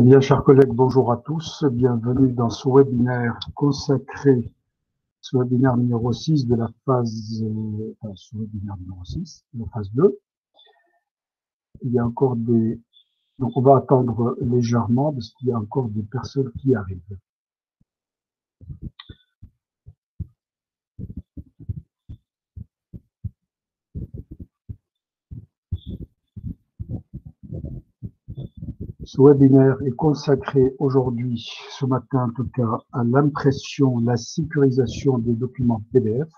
Eh bien, chers collègues, bonjour à tous. Bienvenue dans ce webinaire consacré, ce webinaire numéro 6 de la phase, ce webinaire numéro 6, de la phase 2. Il y a encore donc on va attendre légèrement parce qu'il y a encore des personnes qui arrivent. Ce webinaire est consacré aujourd'hui, ce matin en tout cas, à l'impression, la sécurisation des documents PDF.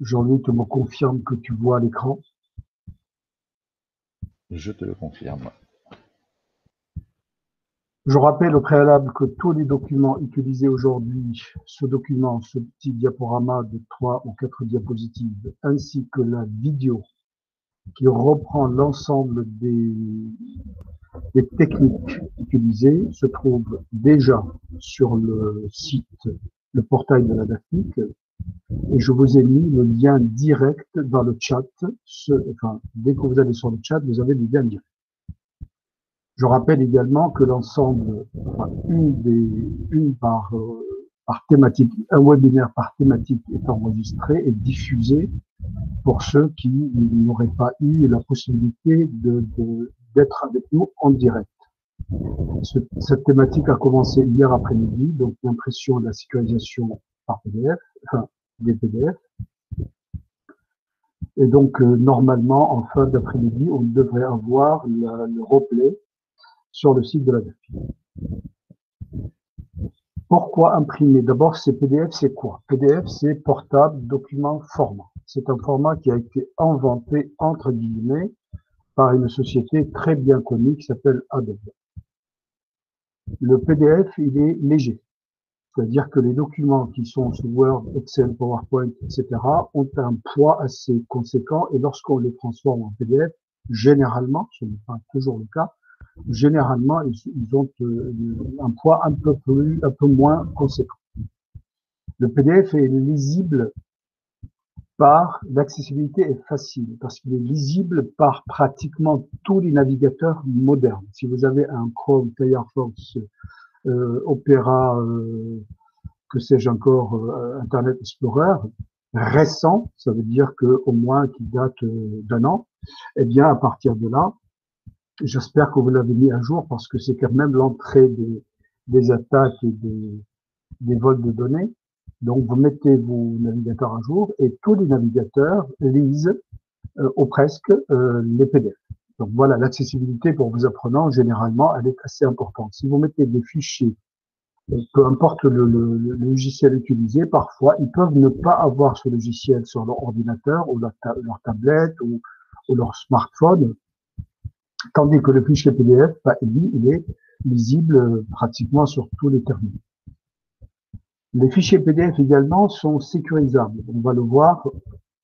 Jean-Louis, tu me confirmes que tu vois l'écran? Je te le confirme. Je rappelle au préalable que tous les documents utilisés aujourd'hui, ce document, ce petit diaporama de 3 ou 4 diapositives, ainsi que la vidéo qui reprend l'ensemble des techniques utilisées, se trouvent déjà sur le site, le portail de la DAFIC, et je vous ai mis le lien direct dans le chat. Dès que vous allez sur le chat, vous avez le lien direct. Je rappelle également que l'ensemble, une par thématique, un webinaire par thématique est enregistré et diffusé pour ceux qui n'auraient pas eu la possibilité d'être avec nous en direct. Cette thématique a commencé hier après-midi, donc l'impression de la sécurisation par PDF, des PDF. Et donc, normalement, en fin d'après-midi, on devrait avoir le replay sur le site de la DAFIC. Pourquoi imprimer? D'abord, c'est PDF, c'est quoi? PDF, c'est portable, document, format. C'est un format qui a été inventé, entre guillemets, par une société très bien connue qui s'appelle Adobe. Le PDF, il est léger. C'est-à-dire que les documents qui sont sous Word, Excel, PowerPoint, etc. ont un poids assez conséquent et lorsqu'on les transforme en PDF, généralement, ce n'est pas toujours le cas, généralement, ils ont un poids un peu moins conséquent. Le PDF est lisible par l'accessibilité est facile parce qu'il est lisible par pratiquement tous les navigateurs modernes. Si vous avez un Chrome, Firefox, Opera, que sais-je encore, Internet Explorer récent, ça veut dire que au moins qui date d'un an, eh bien à partir de là, j'espère que vous l'avez mis à jour parce que c'est quand même l'entrée des attaques et des vols de données. Donc, vous mettez vos navigateurs à jour et tous les navigateurs lisent ou presque les PDF. Donc, voilà, l'accessibilité pour vos apprenants, généralement, elle est assez importante. Si vous mettez des fichiers, peu importe le logiciel utilisé, parfois, ils peuvent ne pas avoir ce logiciel sur leur ordinateur ou leur tablette ou leur smartphone. Tandis que le fichier PDF, lui, il est lisible pratiquement sur tous les terminaux. Les fichiers PDF également sont sécurisables. On va le voir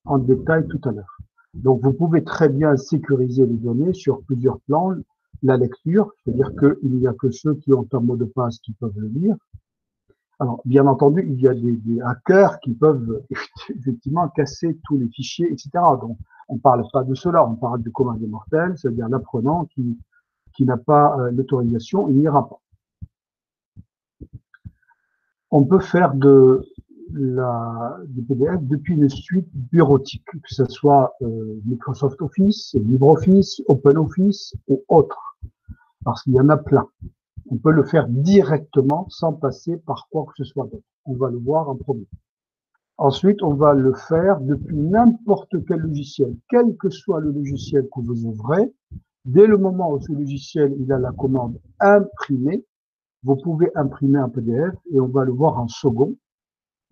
en détail tout à l'heure. Donc, vous pouvez très bien sécuriser les données sur plusieurs plans. La lecture, c'est-à-dire qu'il n'y a que ceux qui ont un mot de passe qui peuvent le lire. Alors, bien entendu, il y a des hackers qui peuvent effectivement casser tous les fichiers, etc. Donc, on ne parle pas de cela, on parle du commun des mortels, c'est-à-dire l'apprenant qui n'a pas l'autorisation, il n'ira pas. On peut faire du PDF depuis une suite bureautique, que ce soit Microsoft Office, LibreOffice, OpenOffice ou autres, parce qu'il y en a plein. On peut le faire directement sans passer par quoi que ce soit d'autre. On va le voir en premier. Ensuite, on va le faire depuis n'importe quel logiciel, quel que soit le logiciel que vous ouvrez. Dès le moment où ce logiciel il a la commande imprimer, vous pouvez imprimer un PDF et on va le voir en second.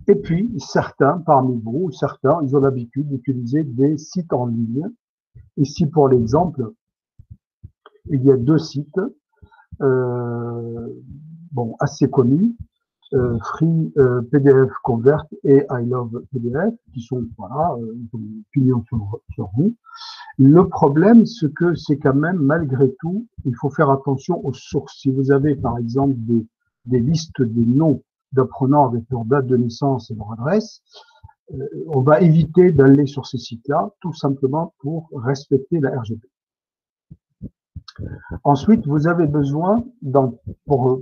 Et puis, certains parmi vous, certains, ils ont l'habitude d'utiliser des sites en ligne. Ici, pour l'exemple, il y a deux sites assez connus, Free PDF Convert et I Love PDF, qui sont, voilà, pignon sur vous. Le problème, c'est que c'est quand même, malgré tout, il faut faire attention aux sources. Si vous avez, par exemple, des listes des noms d'apprenants avec leur date de naissance et leur adresse, on va éviter d'aller sur ces sites-là, tout simplement pour respecter la RGPD. Ensuite, vous avez besoin, pour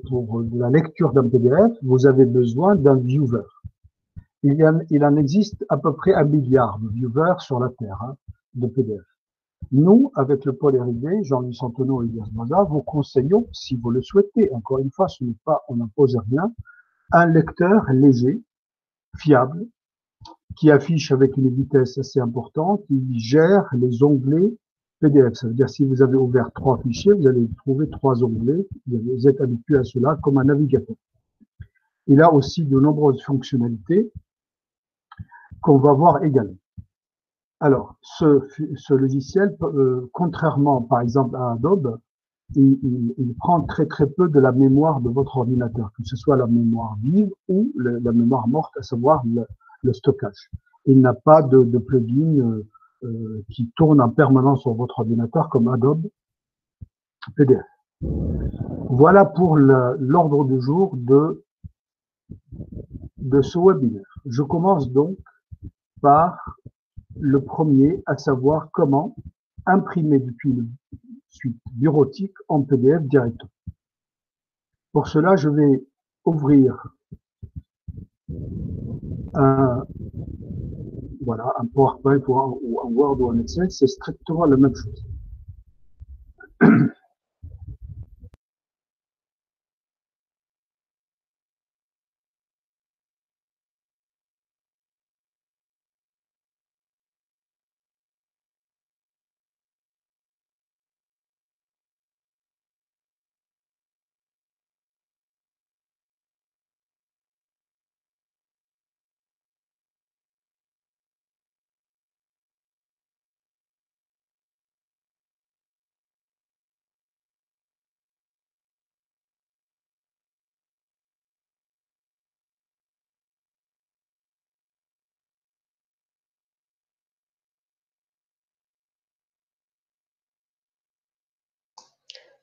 la lecture d'un PDF, vous avez besoin d'un viewer. Il en existe à peu près 1 milliard de viewers sur la Terre, hein, de PDF. Nous, avec le pôle R&D, Jean-Louis Santonneau et Elias Boza, vous conseillons, si vous le souhaitez, encore une fois, ce n'est pas, on n'impose rien, un lecteur léger, fiable, qui affiche avec une vitesse assez importante, qui gère les onglets PDF. Ça veut dire si vous avez ouvert 3 fichiers, vous allez trouver 3 onglets. Vous êtes habitué à cela comme un navigateur. Il a aussi de nombreuses fonctionnalités qu'on va voir également. Alors, ce logiciel, contrairement par exemple à Adobe, il prend très peu de la mémoire de votre ordinateur, que ce soit la mémoire vive ou la mémoire morte, à savoir le stockage. Il n'a pas de plugin qui tourne en permanence sur votre ordinateur comme Adobe PDF. Voilà pour l'ordre du jour de ce webinaire. Je commence donc par le premier, à savoir comment imprimer depuis une suite bureautique en PDF directement. Pour cela, je vais ouvrir un PowerPoint ou un Word ou un Excel, c'est strictement la même chose.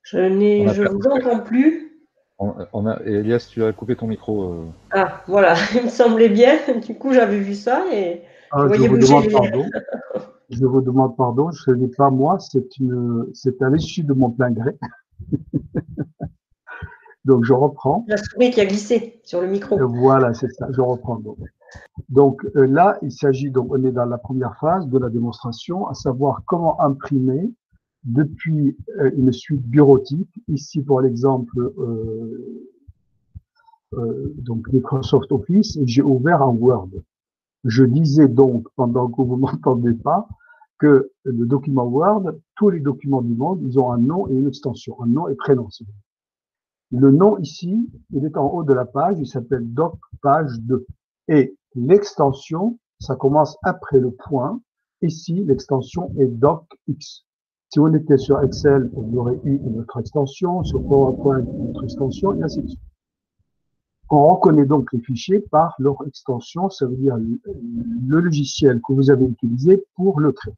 Je vous entends plus. Elias, tu as coupé ton micro. Ah, voilà, il me semblait bien. Du coup, j'avais vu ça et je voyais bouger les lèvres. Je vous demande pardon, ce n'est pas moi, c'est à l'issue de mon plein gré. Donc, je reprends. La souris qui a glissé sur le micro. Voilà, c'est ça, je reprends donc. Donc là, il s'agit, donc on est dans la première phase de la démonstration, à savoir comment imprimer depuis une suite bureautique. Ici, pour l'exemple, donc Microsoft Office, et j'ai ouvert un Word. Je disais donc, pendant que vous m'entendez pas, que le document Word, tous les documents du monde, ils ont un nom et une extension, un nom et prénom. Le nom ici, il est en haut de la page, il s'appelle Doc Page 2. Et l'extension, ça commence après le point. Ici, l'extension est DocX. Si on était sur Excel, on aurait eu une autre extension, sur PowerPoint, une autre extension, et ainsi de suite. On reconnaît donc les fichiers par leur extension, ça veut dire le logiciel que vous avez utilisé pour le créer.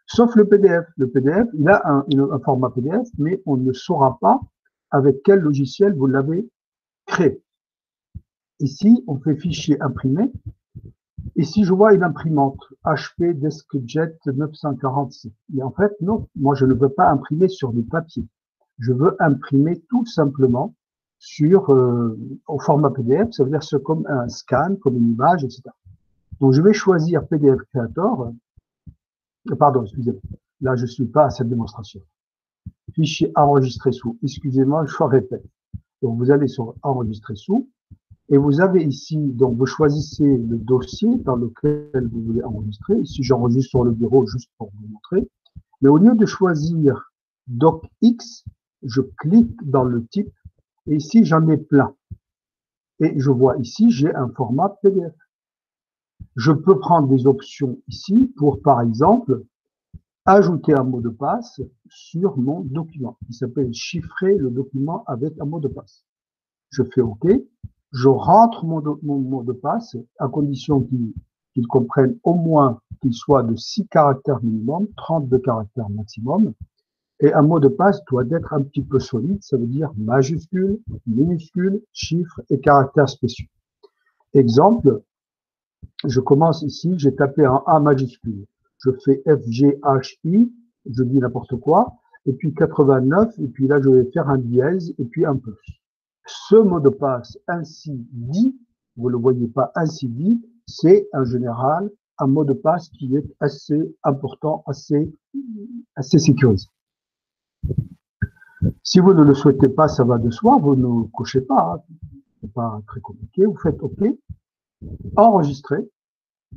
Sauf le PDF. Le PDF, il a un format PDF, mais on ne saura pas avec quel logiciel vous l'avez créé. Ici, on fait fichier imprimé. Ici, je vois une imprimante HP DeskJet 946. Et en fait, non, moi, je ne veux pas imprimer sur du papier. Je veux imprimer tout simplement au format PDF, ça veut dire comme un scan, comme une image, etc. Donc, je vais choisir PDF Creator. Pardon, excusez-moi. Là, je suis pas à cette démonstration. Fichier enregistré sous. Excusez-moi, je répète. Donc, vous allez sur enregistrer sous. Et vous avez ici, donc vous choisissez le dossier dans lequel vous voulez enregistrer. Ici, j'enregistre sur le bureau juste pour vous montrer. Mais au lieu de choisir DocX, je clique dans le type et ici, j'en ai plein. Et je vois ici, j'ai un format PDF. Je peux prendre des options ici pour, par exemple, ajouter un mot de passe sur mon document. Il s'appelle chiffrer le document avec un mot de passe. Je fais OK. Je rentre mon mot de passe à condition qu'il comprenne au moins qu'il soit de 6 caractères minimum, 32 caractères maximum. Et un mot de passe doit être un petit peu solide, ça veut dire majuscule, minuscule, chiffres et caractères spéciaux. Exemple, je commence ici, j'ai tapé un A majuscule. Je fais F, G, H, I, je dis n'importe quoi, et puis 89, et puis là, je vais faire un dièse, et puis un plus. Ce mot de passe ainsi dit, vous le voyez pas ainsi dit, c'est en général un mot de passe qui est assez important, assez sécurisé. Si vous ne le souhaitez pas, ça va de soi, vous ne cochez pas, hein. C'est pas très compliqué, vous faites OK, enregistrer,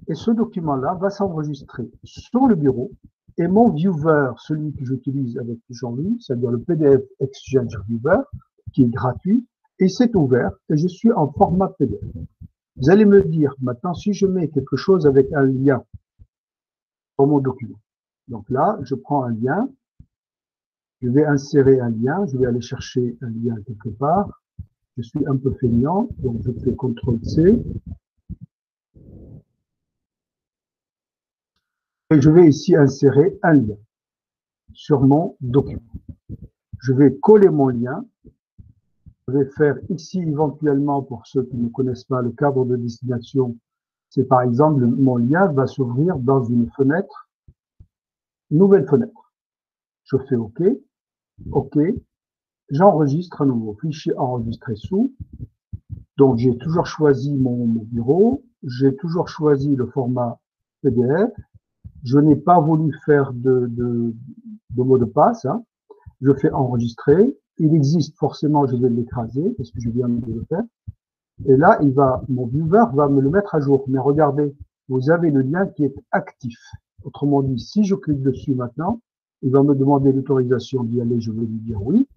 et ce document-là va s'enregistrer sur le bureau, et mon viewer, celui que j'utilise avec Jean-Louis, c'est-à-dire le PDF Exchange Viewer, qui est gratuit, et c'est ouvert, et je suis en format PDF. Vous allez me dire, maintenant, si je mets quelque chose avec un lien dans mon document. Donc là, je prends un lien, je vais insérer un lien, je vais aller chercher un lien quelque part. Je suis un peu feignant, donc je fais CTRL-C. Et je vais ici insérer un lien sur mon document. Je vais coller mon lien. Je vais faire ici éventuellement, pour ceux qui ne connaissent pas le cadre de destination, c'est par exemple, mon lien va s'ouvrir dans une fenêtre, nouvelle fenêtre. Je fais OK, OK, j'enregistre un nouveau fichier enregistré sous. Donc j'ai toujours choisi mon bureau, j'ai toujours choisi le format PDF. Je n'ai pas voulu faire de mot de passe, hein. Je fais enregistrer. Il existe forcément, je vais l'écraser parce que je viens de le faire. Et là, mon viewer va me le mettre à jour. Mais regardez, vous avez le lien qui est actif. Autrement dit, si je clique dessus maintenant, il va me demander l'autorisation d'y aller, je vais lui dire oui.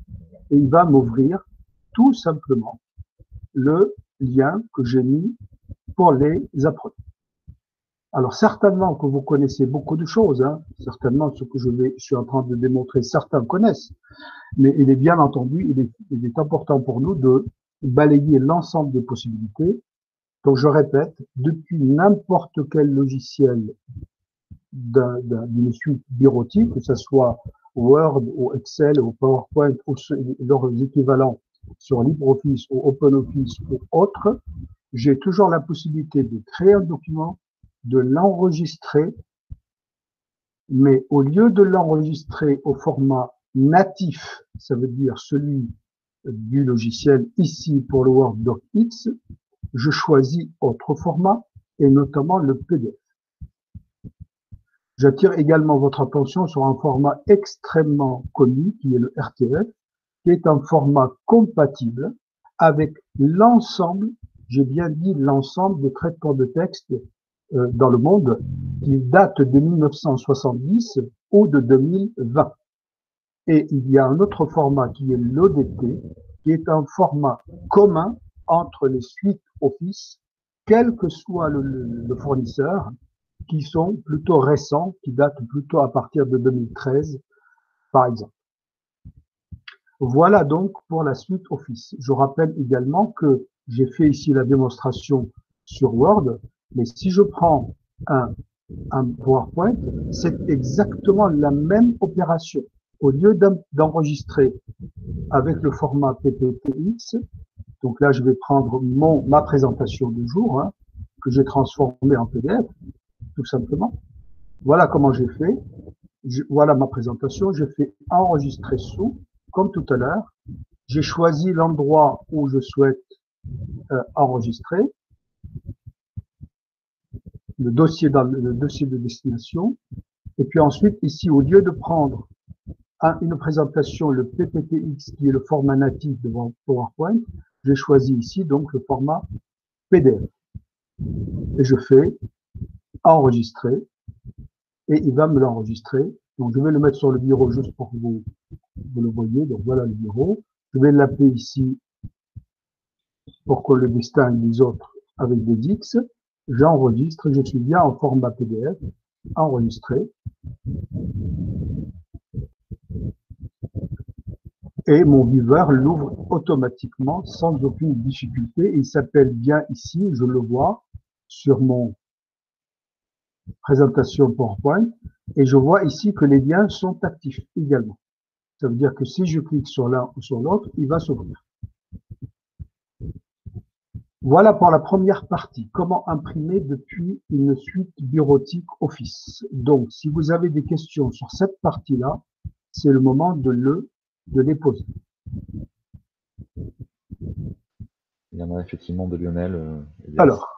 Et il va m'ouvrir tout simplement le lien que j'ai mis pour les apprenants. Alors certainement que vous connaissez beaucoup de choses, hein. Certainement ce que je suis en train de démontrer, certains connaissent, mais il est bien entendu, il est important pour nous de balayer l'ensemble des possibilités. Donc je répète, depuis n'importe quel logiciel d'une suite bureautique, que ce soit Word ou Excel ou PowerPoint ou leurs équivalents sur LibreOffice ou OpenOffice ou autre, j'ai toujours la possibilité de créer un document, de l'enregistrer, mais au lieu de l'enregistrer au format natif, ça veut dire celui du logiciel ici pour le Word Doc X, je choisis autre format et notamment le PDF. J'attire également votre attention sur un format extrêmement connu qui est le RTF, qui est un format compatible avec l'ensemble, j'ai bien dit l'ensemble des traitements de texte dans le monde qui date de 1970 ou de 2020. Et il y a un autre format qui est l'ODT, qui est un format commun entre les suites Office, quel que soit le fournisseur, qui sont plutôt récents, qui datent plutôt à partir de 2013, par exemple. Voilà donc pour la suite Office. Je rappelle également que j'ai fait ici la démonstration sur Word, mais si je prends un PowerPoint, c'est exactement la même opération. Au lieu d'enregistrer avec le format PPTX, donc là je vais prendre ma présentation du jour, hein, que j'ai transformée en PDF, tout simplement. Voilà comment j'ai fait. Voilà ma présentation. Je fais enregistrer sous, comme tout à l'heure. J'ai choisi l'endroit où je souhaite enregistrer. Le dossier de destination. Et puis ensuite, ici, au lieu de prendre une présentation, le PPTX, qui est le format natif de PowerPoint, j'ai choisi ici donc le format PDF. Et je fais enregistrer. Et il va me l'enregistrer. Donc je vais le mettre sur le bureau juste pour que vous le voyez. Donc voilà le bureau. Je vais l'appeler ici pour qu'on le distingue des autres avec des X. J'enregistre, je suis bien en format PDF, enregistré. Et mon viewer l'ouvre automatiquement sans aucune difficulté. Il s'appelle bien ici, je le vois sur mon présentation PowerPoint. Et je vois ici que les liens sont actifs également. Ça veut dire que si je clique sur l'un ou sur l'autre, il va s'ouvrir. Voilà pour la première partie, comment imprimer depuis une suite bureautique Office. Donc, si vous avez des questions sur cette partie-là, c'est le moment de les poser. Il y en a effectivement de Lionel. Alors,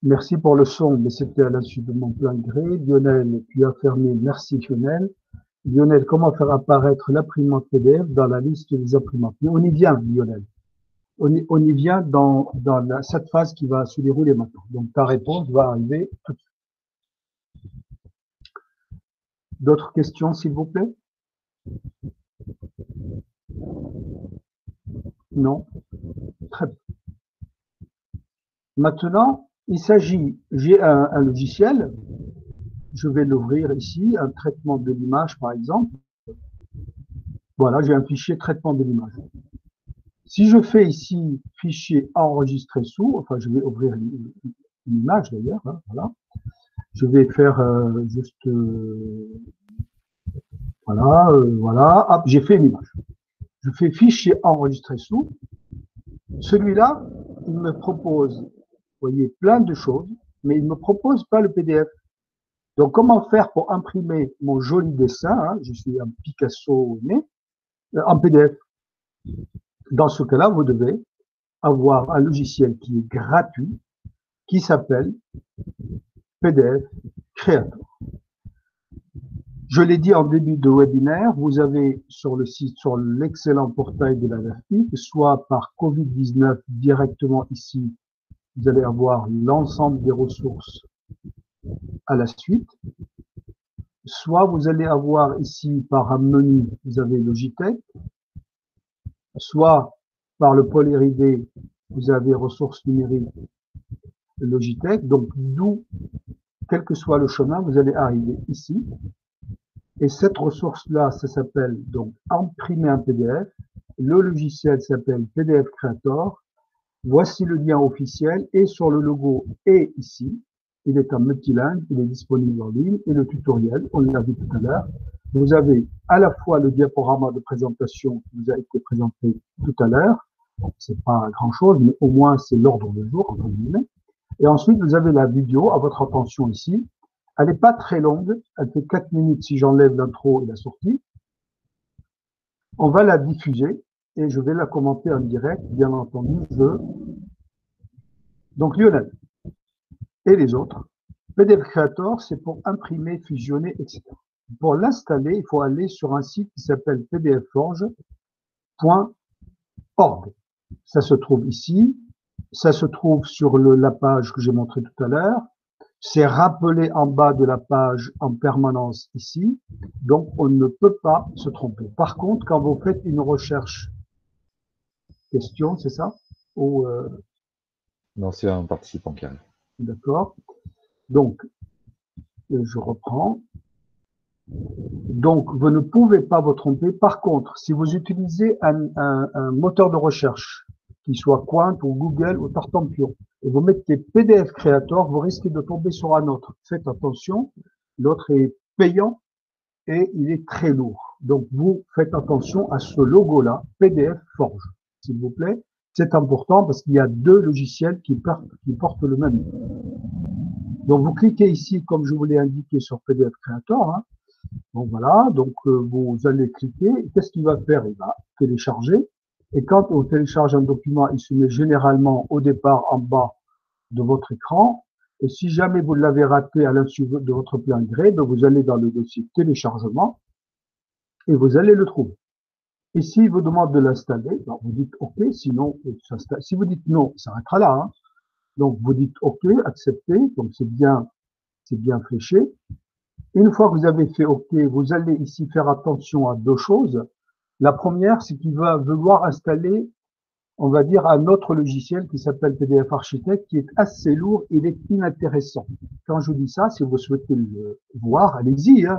merci pour le son, mais c'était à la suite de mon plein gré. Lionel, tu as fermé. Merci Lionel. Lionel, comment faire apparaître l'imprimante PDF dans la liste des imprimantes? Mais on y vient, Lionel. On y vient dans cette phase qui va se dérouler maintenant. Donc, ta réponse va arriver tout de suite. D'autres questions, s'il vous plaît? Non? Très bien. Maintenant, il s'agit, j'ai un logiciel, je vais l'ouvrir ici, un traitement de l'image par exemple. Voilà, j'ai un fichier traitement de l'image. Si je fais ici fichier enregistré sous, enfin je vais ouvrir une image d'ailleurs, hein, voilà. Je vais faire juste voilà, voilà, hop, j'ai fait une image. Je fais fichier enregistré sous. Celui-là, il me propose, vous voyez, plein de choses, mais il ne me propose pas le PDF. Donc, comment faire pour imprimer mon joli dessin, hein, je suis un Picasso né, en PDF? Dans ce cas-là, vous devez avoir un logiciel qui est gratuit, qui s'appelle PDF Creator. Je l'ai dit en début de webinaire, vous avez sur le site, sur l'excellent portail de la LAFPIC, soit par Covid-19 directement ici, vous allez avoir l'ensemble des ressources à la suite. Soit vous allez avoir ici par un menu, vous avez Logitech. Soit par le pôle R&D, vous avez ressources numériques Logitech. Donc, d'où, quel que soit le chemin, vous allez arriver ici. Et cette ressource-là, ça s'appelle donc imprimer un PDF. Le logiciel s'appelle PDF Creator. Voici le lien officiel et sur le logo est ici. Il est en multilingue, il est disponible en ligne et le tutoriel, on l'a vu tout à l'heure. Vous avez à la fois le diaporama de présentation qui vous a été présenté tout à l'heure. C'est pas grand chose, mais au moins c'est l'ordre du jour, entre guillemets. Et ensuite, vous avez la vidéo à votre attention ici. Elle n'est pas très longue, elle fait 4 minutes si j'enlève l'intro et la sortie. On va la diffuser et je vais la commenter en direct, bien entendu. Donc Lionel et les autres, PDF Creator, c'est pour imprimer, fusionner, etc. Pour l'installer, il faut aller sur un site qui s'appelle pdfforge.org. Ça se trouve ici, ça se trouve sur la page que j'ai montrée tout à l'heure. C'est rappelé en bas de la page en permanence ici, donc on ne peut pas se tromper. Par contre, quand vous faites une recherche, question, c'est ça? Ou Non, c'est un participant qui arrive. D'accord. Donc, je reprends. Donc, vous ne pouvez pas vous tromper. Par contre, si vous utilisez un moteur de recherche, qui soit Quant ou Google ou Tartampion, et vous mettez PDF Creator, vous risquez de tomber sur un autre. Faites attention, l'autre est payant et il est très lourd. Donc, vous faites attention à ce logo-là, PDF Forge, s'il vous plaît. C'est important parce qu'il y a deux logiciels qui portent le même nom. Donc, vous cliquez ici, comme je vous l'ai indiqué, sur PDF Creator. Hein. Donc, voilà. Donc, vous allez cliquer. Qu'est-ce qu'il va faire? Il va télécharger. Et quand on télécharge un document, il se met généralement au départ en bas de votre écran. Et si jamais vous l'avez raté à l'insu de votre plein gré, ben vous allez dans le dossier téléchargement et vous allez le trouver. Et s'il vous demande de l'installer, vous dites OK, sinon, si vous dites non, ça s'arrêtera là. Hein. Donc, vous dites OK, acceptez. Donc, c'est bien fléché. Une fois que vous avez fait OK, vous allez ici faire attention à deux choses. La première, c'est qu'il va vouloir installer, on va dire, un autre logiciel qui s'appelle PDF Architect, qui est assez lourd et il est inintéressant. Quand je dis ça, si vous souhaitez le voir, allez-y. Hein,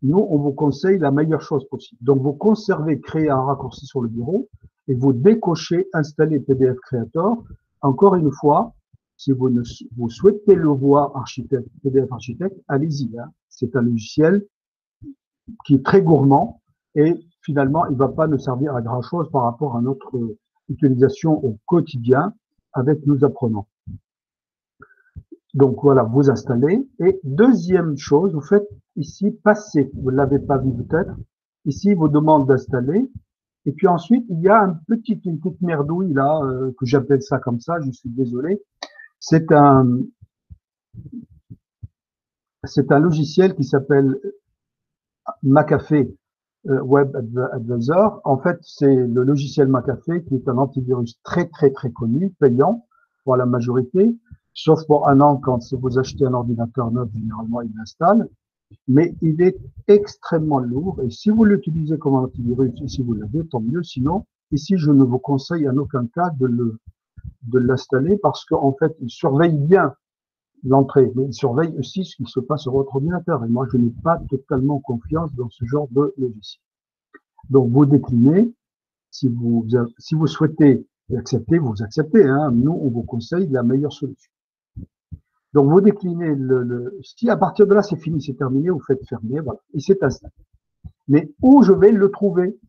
nous, on vous conseille la meilleure chose possible. Donc, vous conservez, créer un raccourci sur le bureau et vous décochez installer PDF Creator. Encore une fois, si vous souhaitez le voir PDF Architect, allez-y. Hein. C'est un logiciel qui est très gourmand et finalement, il ne va pas nous servir à grand chose par rapport à notre utilisation au quotidien avec nos apprenants. Donc voilà, vous installez. Et deuxième chose, vous faites ici passer. Vous ne l'avez pas vu peut-être. Ici, il vous demande d'installer. Et puis ensuite, il y a une petite merdouille là, que j'appelle ça comme ça, je suis désolé. C'est un logiciel qui s'appelle McAfee Web Advisor. En fait, c'est le logiciel McAfee qui est un antivirus très très très connu, payant pour la majorité, sauf pour un an quand vous achetez un ordinateur neuf, généralement il l'installe. Mais il est extrêmement lourd et si vous l'utilisez comme antivirus, si vous l'avez, tant mieux. Sinon, ici, je ne vous conseille en aucun cas de l'installer parce qu'en fait, il surveille bien l'entrée, mais il surveille aussi ce qui se passe sur votre ordinateur. Et moi, je n'ai pas totalement confiance dans ce genre de logiciel. Donc, vous déclinez. Si vous souhaitez accepter, vous acceptez. Hein. Nous, on vous conseille la meilleure solution. Donc, vous déclinez si à partir de là, c'est fini, c'est terminé, vous faites fermer, voilà. Et c'est installé. Mais où je vais le trouver?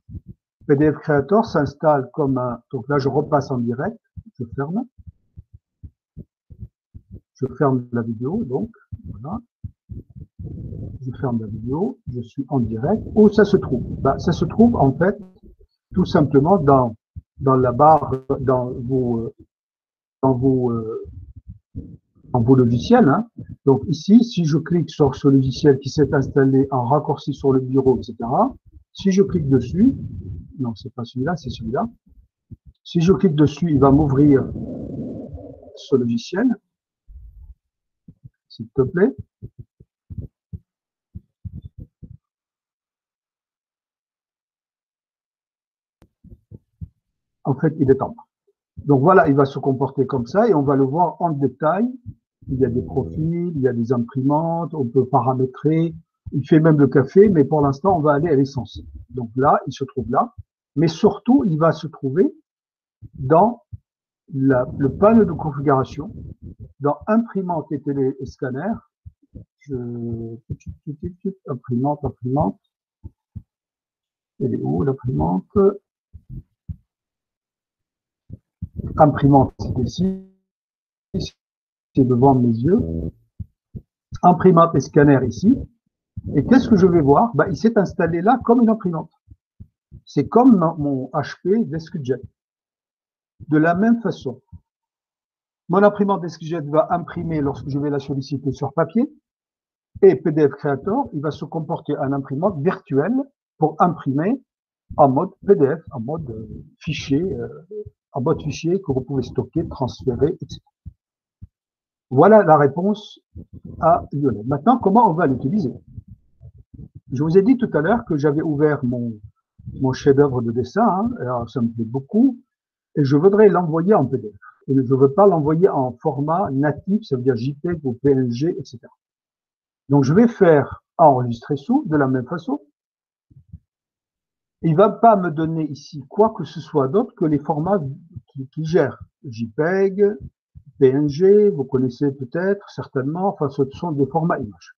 PDF Creator s'installe comme un, donc là, je repasse en direct, je ferme. Je ferme la vidéo, donc, voilà. Je ferme la vidéo, je suis en direct. Où ça se trouve? Ben, ça se trouve, en fait, tout simplement dans la barre, dans vos logiciels. Hein. Donc ici, si je clique sur ce logiciel qui s'est installé en raccourci sur le bureau, etc., si je clique dessus, non, c'est pas celui-là, c'est celui-là. Si je clique dessus, il va m'ouvrir ce logiciel, s'il te plaît. En fait, il est en bas. Donc voilà, il va se comporter comme ça et on va le voir en détail. Il y a des profils, il y a des imprimantes, on peut paramétrer. Il fait même le café, mais pour l'instant, on va aller à l'essentiel. Donc là, il se trouve là. Mais surtout, il va se trouver dans le panneau de configuration, dans imprimante et télé et scanner. Imprimante. Elle est où l'imprimante? Imprimante, c'est ici. C'est devant mes yeux. Imprimante et scanner ici. Et qu'est-ce que je vais voir? Il s'est installé là comme une imprimante. C'est comme mon HP DeskJet. De la même façon, mon imprimante DeskJet va imprimer lorsque je vais la solliciter sur papier. Et PDF Creator, il va se comporter en imprimante virtuelle pour imprimer en mode PDF, en mode fichier, que vous pouvez stocker, transférer, etc. Voilà la réponse à Lionel. Maintenant, comment on va l'utiliser? Je vous ai dit tout à l'heure que j'avais ouvert mon chef-d'œuvre de dessin, hein, alors ça me plaît beaucoup, et je voudrais l'envoyer en PDF. Et je ne veux pas l'envoyer en format natif, ça veut dire JPEG ou PNG, etc. Donc, je vais faire enregistrer sous de la même façon. Il ne va pas me donner ici quoi que ce soit d'autre que les formats qui gèrent. JPEG, PNG, vous connaissez peut-être, certainement, enfin, ce sont des formats images.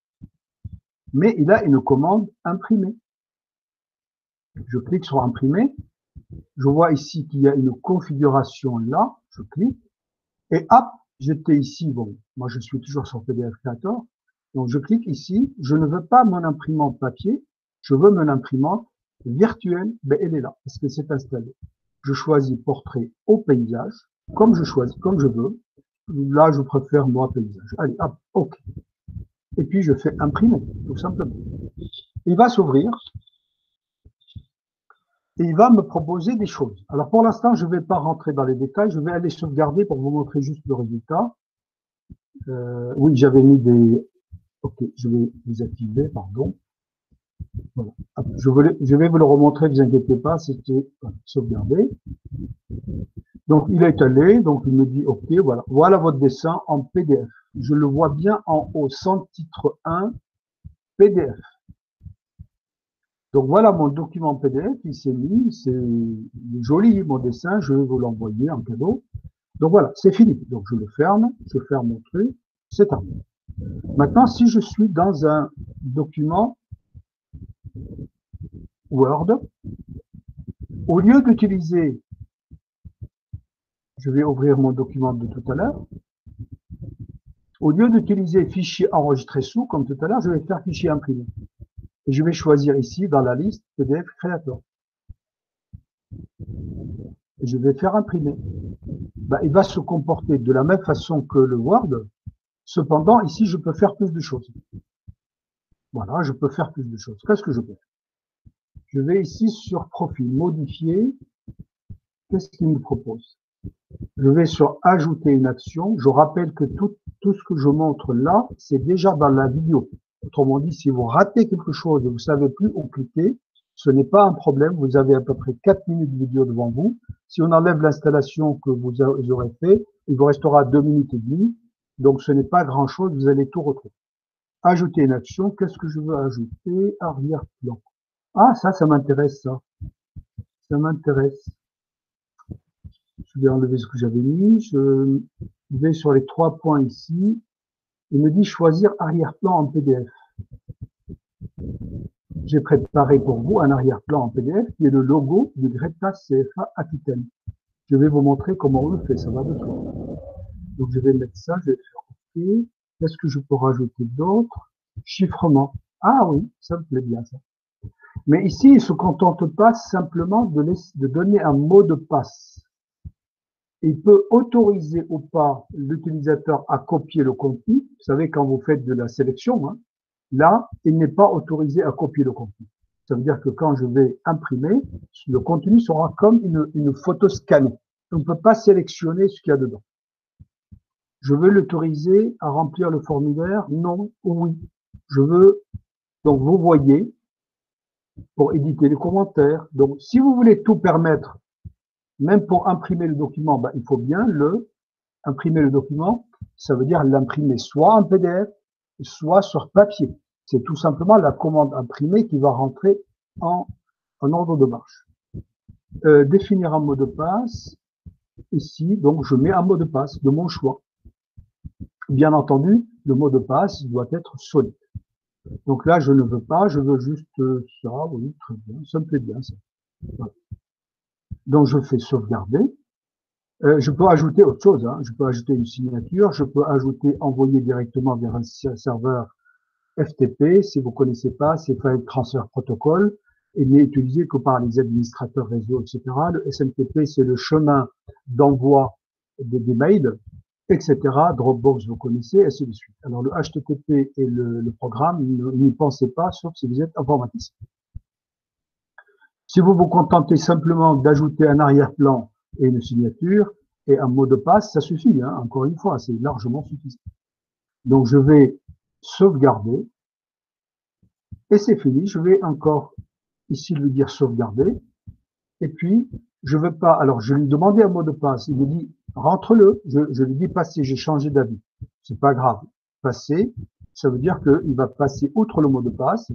Mais il a une commande imprimer. Je clique sur imprimer. Je vois ici qu'il y a une configuration là. Je clique. Et hop, j'étais ici. Bon, moi, je suis toujours sur PDF Creator. Donc, je clique ici. Je ne veux pas mon imprimante papier. Je veux mon imprimante virtuelle. Ben, elle est là, parce que c'est installé. Je choisis portrait au paysage, comme je veux. Là, je préfère moi paysage. Allez, hop, OK. Et puis, je fais imprimer, tout simplement. Il va s'ouvrir. Et il va me proposer des choses. Alors, pour l'instant, je ne vais pas rentrer dans les détails. Je vais aller sauvegarder pour vous montrer juste le résultat. Oui, j'avais mis des... OK, je vais désactiver, pardon. Voilà. Je vais vous le remontrer, ne vous inquiétez pas, c'était sauvegardé. Donc, il est allé, donc il me dit, OK, voilà, voilà votre dessin en PDF. Je le vois bien en haut, sans titre 1, PDF. Donc, voilà mon document PDF, il s'est mis, c'est joli, mon dessin, je vais vous l'envoyer en cadeau. Donc, voilà, c'est fini. Donc, je ferme mon truc, c'est terminé. Maintenant, si je suis dans un document Word, au lieu d'utiliser, je vais ouvrir mon document de tout à l'heure, Au lieu d'utiliser fichier enregistré sous, comme tout à l'heure, je vais faire fichier imprimé. Et je vais choisir ici, dans la liste, PDF Creator. Et je vais faire imprimer. Il va se comporter de la même façon que le Word. Cependant, ici, je peux faire plus de choses. Voilà, je peux faire plus de choses. Qu'est-ce que je peux faire? Je vais ici sur Profil, modifier. Qu'est-ce qu'il me propose? Je vais sur Ajouter une action. Je rappelle que tout ce que je montre là, c'est déjà dans la vidéo. Autrement dit, si vous ratez quelque chose et vous ne savez plus où cliquer, ce n'est pas un problème. Vous avez à peu près 4 minutes de vidéo devant vous. Si on enlève l'installation que vous aurez fait, il vous restera 2 minutes et demie. Donc, ce n'est pas grand-chose. Vous allez tout retrouver. Ajouter une action. Qu'est-ce que je veux ajouter? Arrière-plan. Ah, ça m'intéresse, ça. Ça m'intéresse. Je vais enlever ce que j'avais mis. Je vais sur les 3 points ici. Il me dit choisir arrière-plan en PDF. J'ai préparé pour vous un arrière-plan en PDF qui est le logo du Greta CFA Aquitaine. Je vais vous montrer comment on le fait, ça va de soi. Donc je vais mettre ça, je vais faire OK. Qu'est-ce que je peux rajouter d'autre? Chiffrement. Ah oui, ça me plaît bien ça. Mais ici, il ne se contente pas simplement de donner un mot de passe. Il peut autoriser ou pas l'utilisateur à copier le contenu. Vous savez, quand vous faites de la sélection, hein, là, il n'est pas autorisé à copier le contenu. Ça veut dire que quand je vais imprimer, le contenu sera comme une photo scannée. On ne peut pas sélectionner ce qu'il y a dedans. Je veux l'autoriser à remplir le formulaire, non ou oui. Je veux, donc vous voyez, pour éditer les commentaires. Donc, si vous voulez tout permettre, même pour imprimer le document, il faut bien imprimer le document. Ça veut dire l'imprimer soit en PDF, soit sur papier. C'est tout simplement la commande imprimée qui va rentrer en ordre de marche. Définir un mot de passe. Ici, donc, je mets un mot de passe de mon choix. Bien entendu, le mot de passe doit être solide. Donc là, je ne veux pas, je veux juste ça. Oui, très bien, ça me plaît bien, ça. Voilà. Donc, je fais sauvegarder. Je peux ajouter autre chose. Hein. Je peux ajouter une signature. Je peux ajouter envoyer directement vers un serveur FTP. Si vous ne connaissez pas, c'est File Transfer Protocol. Il n'est utilisé que par les administrateurs réseau, etc. Le SMTP, c'est le chemin d'envoi des mails, etc. Dropbox, vous connaissez, et ainsi de suite. Alors, le HTTP et le programme, n'y pensez pas, sauf si vous êtes informaticien. Si vous vous contentez simplement d'ajouter un arrière-plan et une signature et un mot de passe, ça suffit. Hein, encore une fois, c'est largement suffisant. Donc, je vais sauvegarder et c'est fini. Je vais encore ici lui dire sauvegarder. Et puis, je veux pas. Alors, je lui demandais un mot de passe. Il me dit rentre-le. Je lui dis passer. J'ai changé d'avis. C'est pas grave. Passer, ça veut dire qu'il va passer outre le mot de passe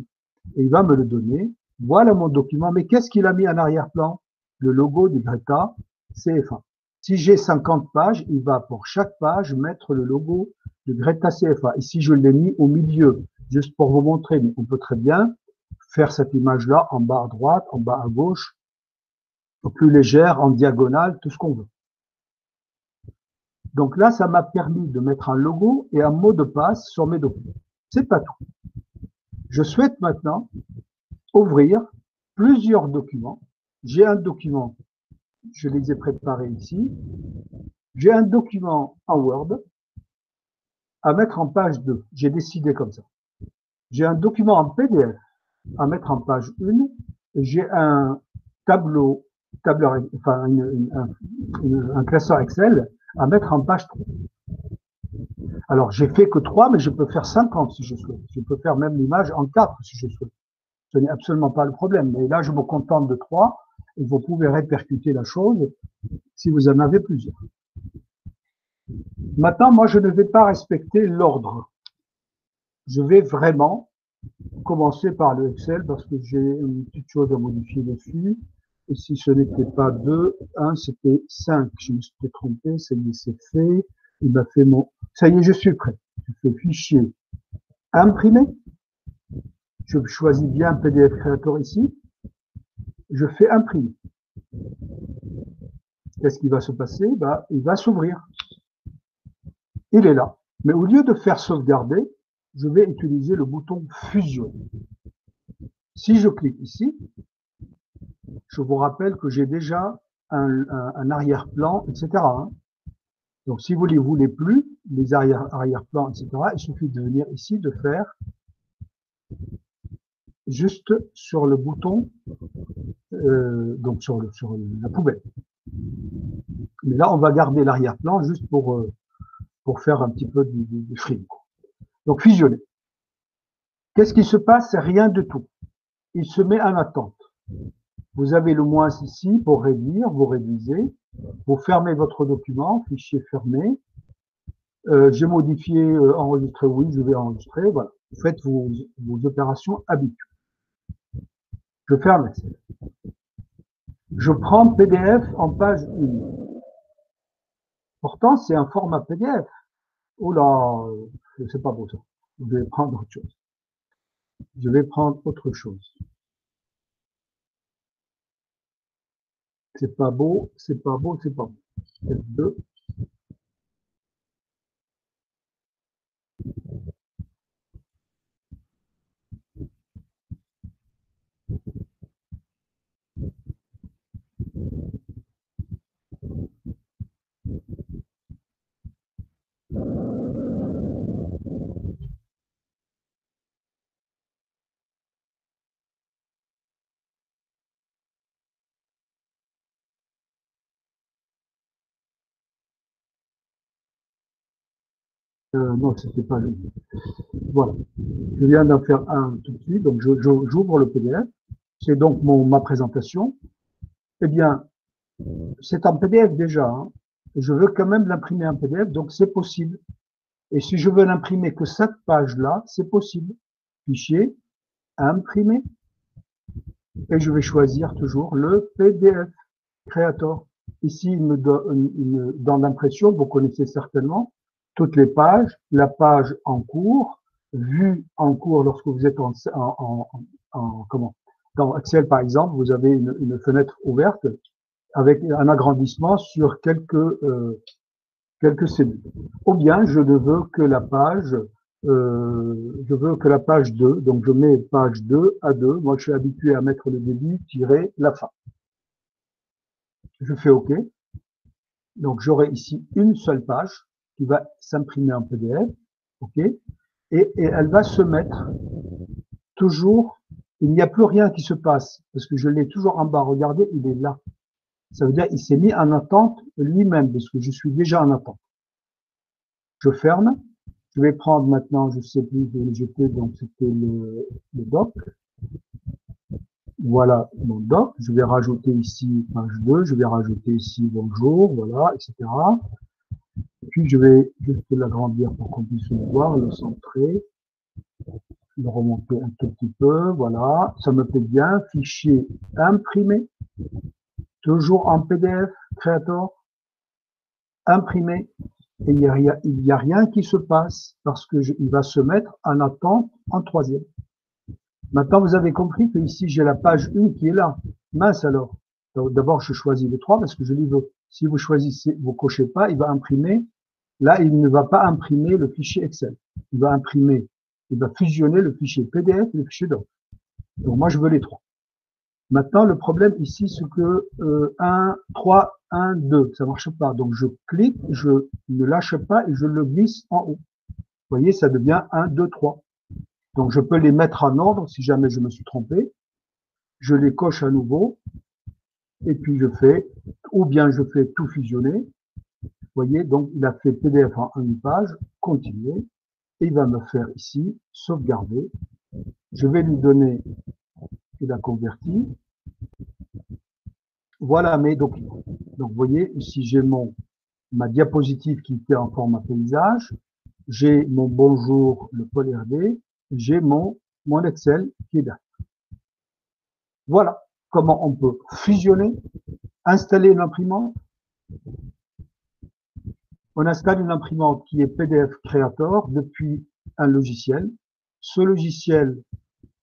et il va me le donner. Voilà mon document. Mais qu'est-ce qu'il a mis en arrière-plan? Le logo du Greta CFA. Si j'ai 50 pages, il va pour chaque page mettre le logo de Greta CFA. Ici, je l'ai mis au milieu, juste pour vous montrer. Mais on peut très bien faire cette image-là en bas à droite, en bas à gauche, plus légère, en diagonale, tout ce qu'on veut. Donc là, ça m'a permis de mettre un logo et un mot de passe sur mes documents. C'est pas tout. Je souhaite maintenant ouvrir plusieurs documents. J'ai un document, je les ai préparés ici. J'ai un document en Word à mettre en page 2. J'ai décidé comme ça. J'ai un document en PDF à mettre en page 1. J'ai un enfin un classeur Excel à mettre en page 3. Alors, j'ai fait que 3, mais je peux faire 50 si je souhaite. Je peux faire même l'image en 4 si je souhaite. Ce n'est absolument pas le problème. Mais là, je me contente de 3 et vous pouvez répercuter la chose si vous en avez plusieurs. Maintenant, moi, je ne vais pas respecter l'ordre. Je vais vraiment commencer par le Excel parce que j'ai une petite chose à modifier dessus. Et si ce n'était pas 2, 1, c'était 5. Je me suis trompé, ça y est, c'est fait. Il m'a fait mon... Ça y est, je suis prêt. Je fais fichier, imprimer. Je choisis bien PDF Creator ici. Je fais imprimer. Qu'est-ce qui va se passer? Il va s'ouvrir. Il est là. Mais au lieu de faire sauvegarder, je vais utiliser le bouton fusion. Si je clique ici, je vous rappelle que j'ai déjà un arrière-plan, etc. hein. Donc, si vous ne les voulez plus, les arrière-plans, etc., il suffit de venir ici, de faire juste sur le bouton, donc sur la poubelle. Mais là, on va garder l'arrière-plan juste pour faire un petit peu du free. Donc, fusionner. Qu'est-ce qui se passe? C'est rien du tout. Il se met en attente. Vous avez le moins ici pour réduire, vous réduisez, vous fermez votre document, fichier fermé. J'ai modifié, enregistrer, oui, je vais enregistrer, voilà. Vous faites vos opérations habituelles. Je ferme Excel. Je prends PDF en page 1. Pourtant, c'est un format PDF. Oh là, c'est pas beau ça. Je vais prendre autre chose. Je vais prendre autre chose. C'est pas beau, c'est pas beau, c'est pas beau. F2. Non, c'était pas lui. Voilà. Je viens d'en faire un tout de suite. Donc, j'ouvre le PDF. C'est donc ma présentation. Eh bien, c'est en PDF déjà. Hein. Je veux quand même l'imprimer en PDF, donc c'est possible. Et si je veux l'imprimer que cette page-là, c'est possible. Fichier, imprimer. Et je vais choisir toujours le PDF Creator. Ici, il me donne dans l'impression, vous connaissez certainement, toutes les pages, la page en cours, vue en cours lorsque vous êtes comment, dans Excel par exemple, vous avez une fenêtre ouverte avec un agrandissement sur quelques cellules. Ou bien je ne veux que la page, je veux que la page 2, donc je mets page 2 à 2. Moi, je suis habitué à mettre le début, tirer la fin. Je fais OK. Donc, j'aurai ici une seule page qui va s'imprimer en PDF. OK. Et elle va se mettre toujours, il n'y a plus rien qui se passe parce que je l'ai toujours en bas. Regardez, il est là. Ça veut dire qu'il s'est mis en attente lui-même parce que je suis déjà en attente. Je ferme. Je vais prendre maintenant, je sais plus où j'étais, donc c'était le doc. Voilà mon doc. Je vais rajouter ici page 2, je vais rajouter ici bonjour, voilà, etc. Et puis je vais juste l'agrandir pour qu'on puisse le voir, le centrer, le remonter un tout petit peu, voilà. Ça me plaît bien. Fichier imprimé, toujours en PDF, Creator, imprimé. Et il y a rien qui se passe parce que il va se mettre en attente en troisième. Maintenant, vous avez compris que ici, j'ai la page 1 qui est là. Mince alors. D'abord, je choisis le 3 parce que je l'y veux. Si vous choisissez, vous cochez pas, il va imprimer. Là, il ne va pas imprimer le fichier Excel. Il va imprimer, il va fusionner le fichier PDF et le fichier doc. Donc, moi, je veux les 3. Maintenant, le problème ici, c'est que 1, 3, 1, 2, ça marche pas. Donc, je clique, je ne lâche pas et je le glisse en haut. Vous voyez, ça devient 1, 2, 3. Donc, je peux les mettre en ordre si jamais je me suis trompé. Je les coche à nouveau. Et puis, je fais, ou bien je fais tout fusionner. Vous voyez, donc, il a fait PDF en une page, continuer. Et il va me faire ici, sauvegarder. Je vais lui donner, il a converti. Voilà mes documents. Donc, vous voyez, ici, j'ai ma diapositive qui était en format paysage. J'ai mon bonjour, le Pôle RD. J'ai mon Excel qui est là. Voilà comment on peut fusionner, installer une imprimante. On installe une imprimante qui est PDF Creator depuis un logiciel. Ce logiciel,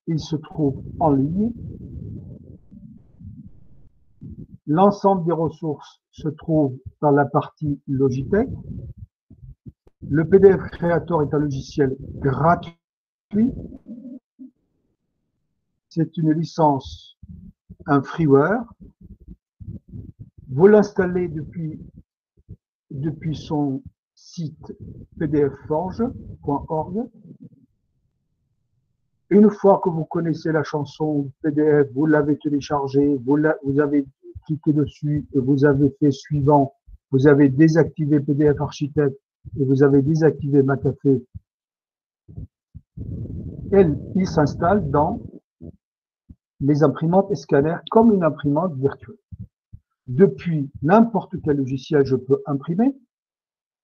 il se trouve en ligne. L'ensemble des ressources se trouve dans la partie Logitech. Le PDF Creator est un logiciel gratuit. C'est une licence, un freeware. Vous l'installez depuis son site pdfforge.org. Une fois que vous connaissez la chanson PDF, vous l'avez téléchargée, vous avez cliqué dessus et vous avez fait suivant, vous avez désactivé PDF Architect et vous avez désactivé McAfee, il s'installe dans les imprimantes et scanners comme une imprimante virtuelle. Depuis n'importe quel logiciel, je peux imprimer.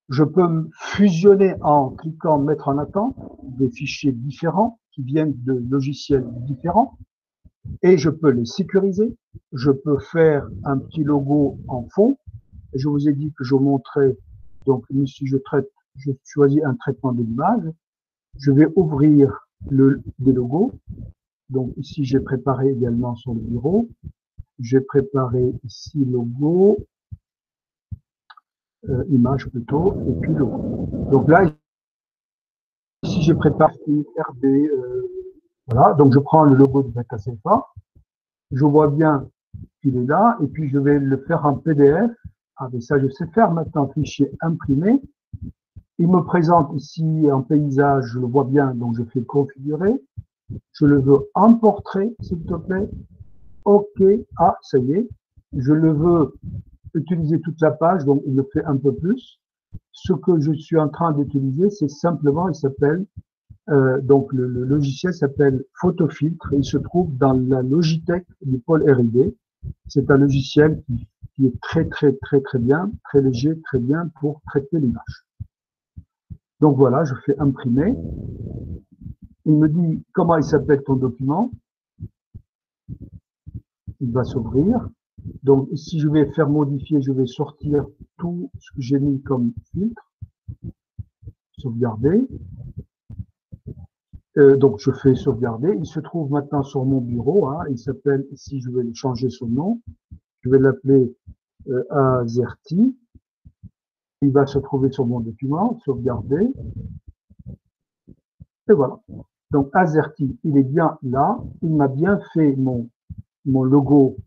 Je peux fusionner en cliquant mettre en attente des fichiers différents qui viennent de logiciels différents et je peux les sécuriser. Je peux faire un petit logo en fond. Je vous ai dit que je montrais, donc si je choisis un traitement de l'image, je vais ouvrir des logos. Donc ici, j'ai préparé également sur le bureau. J'ai préparé ici logo, image plutôt, et puis logo. Donc là, ici, j'ai préparé RB, voilà. Donc je prends le logo de MetaCFA. Je vois bien qu'il est là, et puis je vais le faire en PDF. Ah, mais ça, je sais faire maintenant, fichier imprimé. Il me présente ici en paysage, je le vois bien, donc je fais configurer. Je le veux en portrait, s'il te plaît. OK. Ah, ça y est. Je le veux utiliser toute la page, donc il le fait un peu plus. Ce que je suis en train d'utiliser, c'est simplement, il s'appelle, donc le logiciel s'appelle Photofiltre. Il se trouve dans la Logitech du pôle R&D. C'est un logiciel qui est très bien, très léger, très bien pour traiter l'image. Donc voilà, je fais imprimer. Il me dit comment il s'appelle ton document. Il va s'ouvrir. Donc si je vais faire modifier, je vais sortir tout ce que j'ai mis comme filtre. Sauvegarder. Donc je fais sauvegarder. Il se trouve maintenant sur mon bureau. Hein, il s'appelle, ici je vais changer son nom. Je vais l'appeler Azerty. Il va se trouver sur mon document, sauvegarder. Et voilà. Donc Azerty, il est bien là. Il m'a bien fait mon logo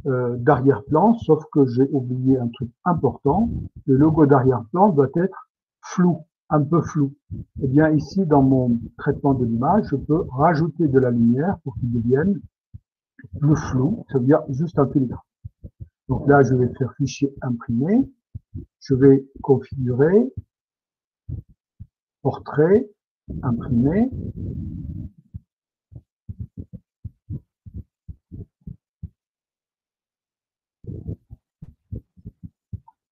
d'arrière-plan, sauf que j'ai oublié un truc important. Le logo d'arrière-plan doit être flou, un peu flou. Eh bien ici, dans mon traitement de l'image, je peux rajouter de la lumière pour qu'il devienne plus flou, ça veut dire juste un filigrane. Donc là, je vais faire fichier imprimé. Je vais configurer, portrait, imprimer.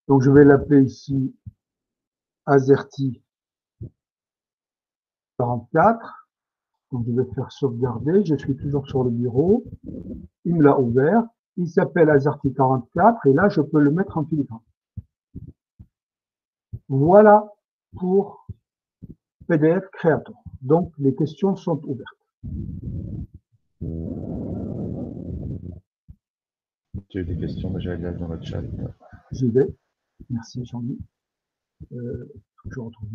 Donc je vais l'appeler ici Azerty 44. Donc je vais faire sauvegarder. Je suis toujours sur le bureau. Il me l'a ouvert. Il s'appelle Azerty 44 et là je peux le mettre en filigrane. Voilà pour PDF Creator. Donc les questions sont ouvertes. Tu as eu des questions déjà dans le chat. J'y vais. Merci Jean-Louis. Je retrouve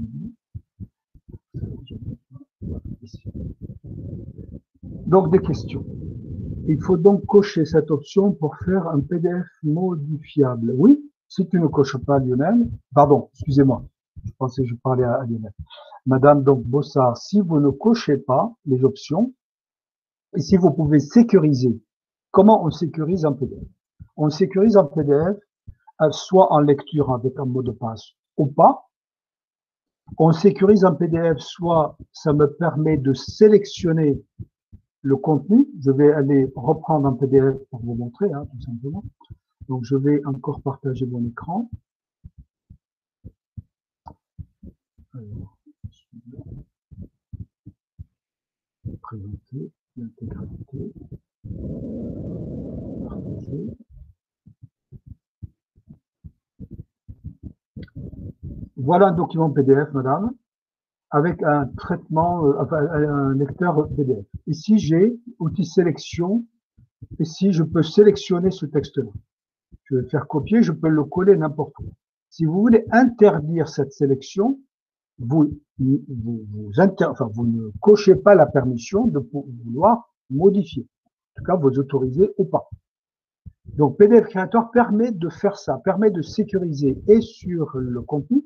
donc des questions. Il faut donc cocher cette option pour faire un PDF modifiable. Oui, si tu ne coches pas Lionel, pardon, excusez-moi, je pensais que je parlais à Lionel. Madame donc Bossard, si vous ne cochez pas les options, et si vous pouvez sécuriser, comment on sécurise un PDF? On sécurise un PDF soit en lecture avec un mot de passe ou pas. On sécurise un PDF, soit ça me permet de sélectionner le contenu. Je vais aller reprendre un PDF pour vous montrer, hein, tout simplement. Donc, je vais encore partager mon écran. Alors, présenter l'intégralité. Partager. Voilà un document PDF, madame, avec un traitement, un lecteur PDF. Ici, j'ai outil sélection. Ici, je peux sélectionner ce texte-là. Je vais faire copier, je peux le coller n'importe où. Si vous voulez interdire cette sélection, vous ne cochez pas la permission de vouloir modifier. En tout cas, vous autorisez ou pas. Donc, PDF Creator permet de faire ça, permet de sécuriser et sur le contenu,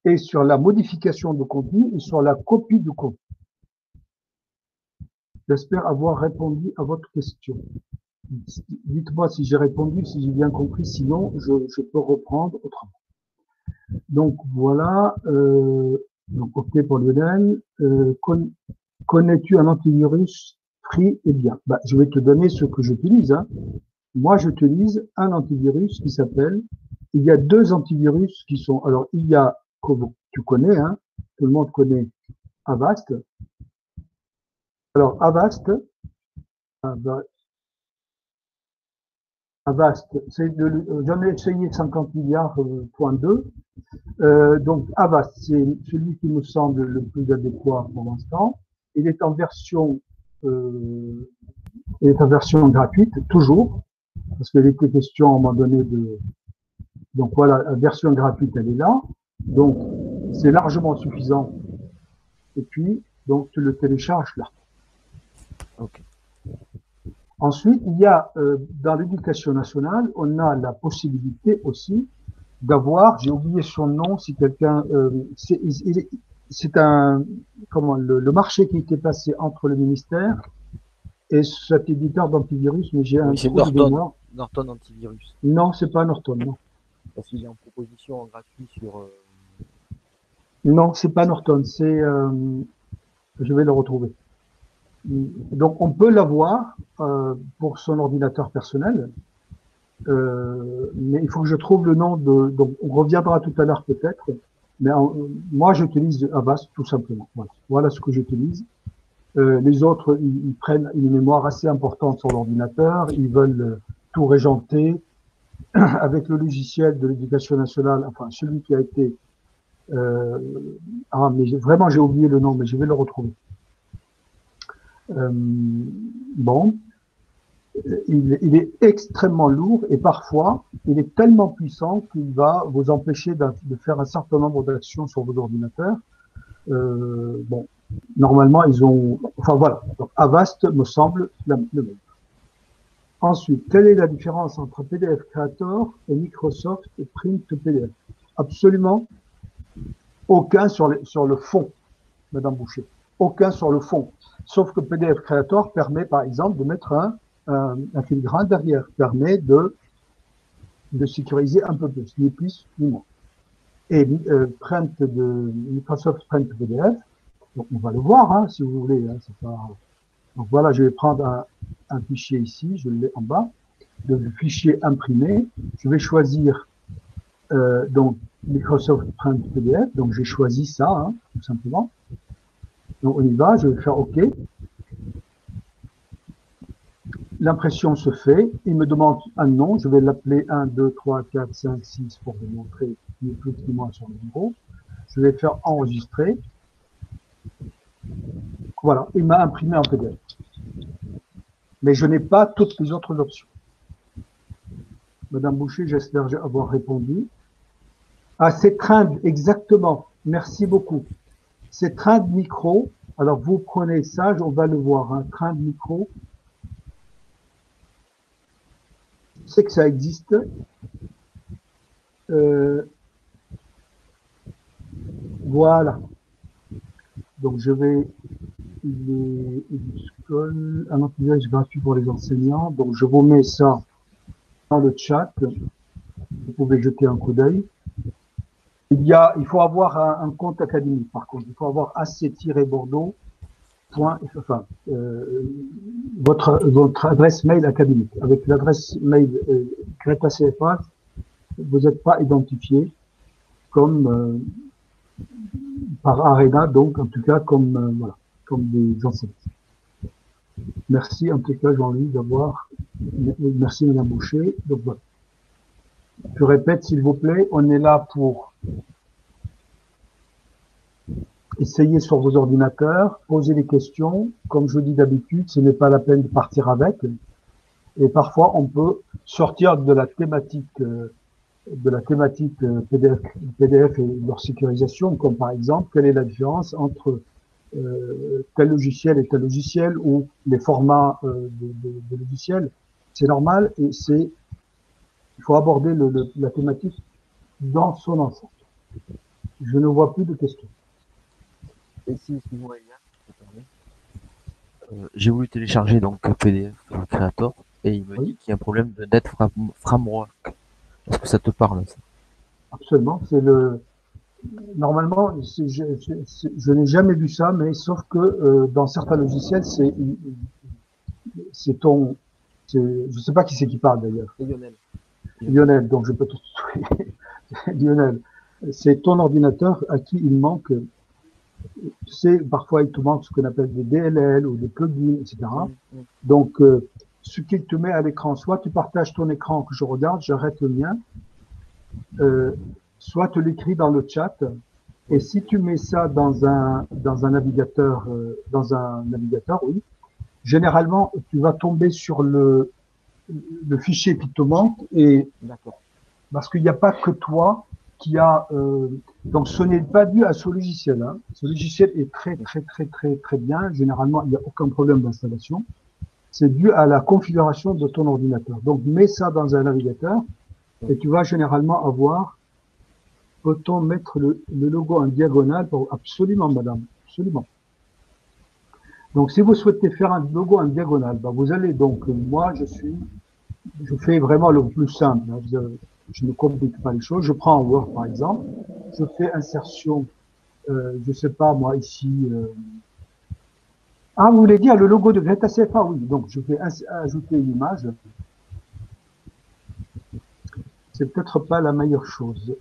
et sur la modification de contenu, et sur la copie du contenu. J'espère avoir répondu à votre question. Dites-moi si j'ai répondu, si j'ai bien compris, sinon je peux reprendre autrement. Donc voilà, donc OK pour Lionel. Connais-tu un antivirus free et bien? Je vais te donner ce que j'utilise. Hein. Moi, j'utilise un antivirus qui s'appelle. Il y a deux antivirus qui sont. Alors, il y a, comme tu connais, hein, tout le monde connaît Avast. Alors, Avast, j'en ai essayé 50 milliards, point 2. Donc, Avast, c'est celui qui me semble le plus adéquat pour l'instant. Il est en version gratuite, toujours, parce qu'il était question à un moment donné de. Donc voilà, la version gratuite, elle est là. Donc, c'est largement suffisant. Et puis, donc, tu le télécharges là. Ok. Ensuite, il y a, dans l'éducation nationale, on a la possibilité aussi d'avoir, j'ai oublié son nom, si quelqu'un, c'est un, comment, le marché qui était passé entre le ministère et cet éditeur d'antivirus, mais j'ai un trou de mémoire. Norton Antivirus. Non, c'est pas Norton, non. Parce qu'il est en proposition gratuite sur. Non, c'est pas Norton, c'est, je vais le retrouver. Donc, on peut l'avoir pour son ordinateur personnel, mais il faut que je trouve le nom de. Donc, on reviendra tout à l'heure peut-être. Mais moi, j'utilise Avast tout simplement. Voilà ce que j'utilise. Les autres, ils prennent une mémoire assez importante sur l'ordinateur. Ils veulent tout régenter avec le logiciel de l'éducation nationale. Enfin, celui qui a été. Mais vraiment, j'ai oublié le nom, mais je vais le retrouver. Bon, il est extrêmement lourd et parfois il est tellement puissant qu'il va vous empêcher de faire un certain nombre d'actions sur vos ordinateurs. Bon, normalement ils ont, enfin voilà. Donc Avast me semble le même. Ensuite, quelle est la différence entre PDF Creator et Microsoft Print PDF? Absolument aucun sur le fond, Madame Boucher. Aucun sur le fond. Sauf que PDF Creator permet, par exemple, de mettre un filigrane derrière, permet de sécuriser un peu plus, ni plus ni moins. Et Microsoft Print PDF, donc on va le voir, hein, si vous voulez. Hein, c'est pas... Donc voilà, je vais prendre un fichier ici, je l'ai en bas, le fichier imprimé. Je vais choisir donc Microsoft Print PDF, donc j'ai choisi ça, hein, tout simplement. Donc on y va, je vais faire OK. L'impression se fait, il me demande un nom, je vais l'appeler 1, 2, 3, 4, 5, 6 pour vous montrer ni plus ni moins sur le numéro. Je vais faire enregistrer. Voilà, il m'a imprimé en PDF. Mais je n'ai pas toutes les autres options. Madame Boucher, j'espère avoir répondu. Ah, c'est Trend, exactement. Merci beaucoup. C'est Trend Micro. Alors, vous prenez ça, on va le voir. Hein, Trend Micro. Je sais que ça existe. Voilà. Donc, je vais... un antivirus gratuit pour les enseignants. Donc, je vous mets ça dans le chat. Vous pouvez jeter un coup d'œil. Il faut avoir un compte académique, par contre. Il faut avoir ac-bordeaux. Enfin, votre adresse mail académique. Avec l'adresse mail Greta CFA, vous n'êtes pas identifié comme par Arena, donc en tout cas comme voilà, comme des enseignants. Merci en tout cas Jean-Louis d'avoir. Merci Madame Boucher. Donc voilà. Je répète s'il vous plaît, on est là pour essayer sur vos ordinateurs, poser des questions. Comme je dis d'habitude, ce n'est pas la peine de partir avec. Et parfois, on peut sortir de la thématique de la thématique PDF et leur sécurisation, comme par exemple, quelle est la différence entre tel logiciel et tel logiciel, ou les formats de logiciels. C'est normal et il faut aborder la thématique dans son ensemble. Je ne vois plus de questions. Et si, excuse-moi, Eliane, je te permets. J'ai voulu télécharger donc PDF Creator et il me Oui. dit qu'il y a un problème de Net Framework. Est-ce que ça te parle, ça? Absolument. Normalement, je n'ai jamais vu ça, mais sauf que dans certains logiciels, c'est ton, je sais pas qui c'est qui parle d'ailleurs. Et Lionel. Lionel, donc je peux te Lionel, c'est ton ordinateur à qui il manque, tu sais, parfois il te manque ce qu'on appelle des DLL ou des plugins, etc. Donc, ce qu'il te met à l'écran, soit tu partages ton écran que je regarde, j'arrête le mien, soit tu l'écris dans le chat. Et si tu mets ça dans un navigateur, oui, généralement tu vas tomber sur le fichier qui te manque, et parce qu'il n'y a pas que toi qui a donc ce n'est pas dû à ce logiciel. Hein. Ce logiciel est très bien. Généralement, il n'y a aucun problème d'installation. C'est dû à la configuration de ton ordinateur. Donc, mets ça dans un navigateur et tu vas généralement avoir. Peut-on mettre le logo en diagonale? Absolument, madame, absolument. Donc, si vous souhaitez faire un logo en diagonale, ben, vous allez donc, moi, je fais vraiment le plus simple. Hein, je ne complique pas les choses. Je prends un Word, par exemple. Je fais insertion, je sais pas, moi, ici. Ah, vous voulez dire le logo de Greta CFA? Oui. Donc, je vais ajouter une image. C'est peut-être pas la meilleure chose.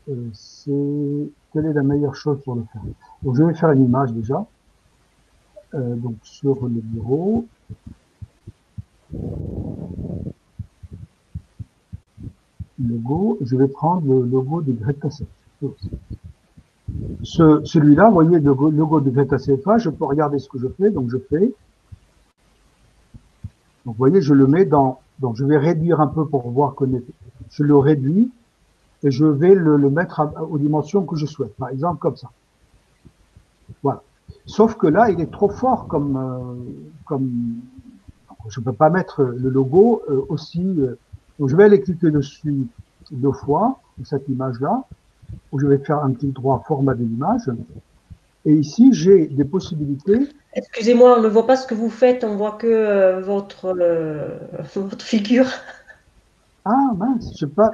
Quelle est la meilleure chose pour le faire? Donc, je vais faire une image déjà. Donc, sur le bureau. Logo. Je vais prendre le logo de Greta CFA. Celui-là, vous voyez, le logo de Greta CFA, je peux regarder ce que je fais. Donc, je fais. Donc, vous voyez, je le mets dans. Donc, je vais réduire un peu pour voir qu'on est. Je le réduis et je vais le mettre aux dimensions que je souhaite. Par exemple, comme ça. Voilà. Sauf que là, il est trop fort comme je peux pas mettre le logo aussi. Donc, je vais aller cliquer dessus 2 fois, cette image-là, où je vais faire un clic droit format de l'image. Et ici, j'ai des possibilités. Excusez-moi, on ne voit pas ce que vous faites, on voit que votre figure. Ah mince, je sais pas.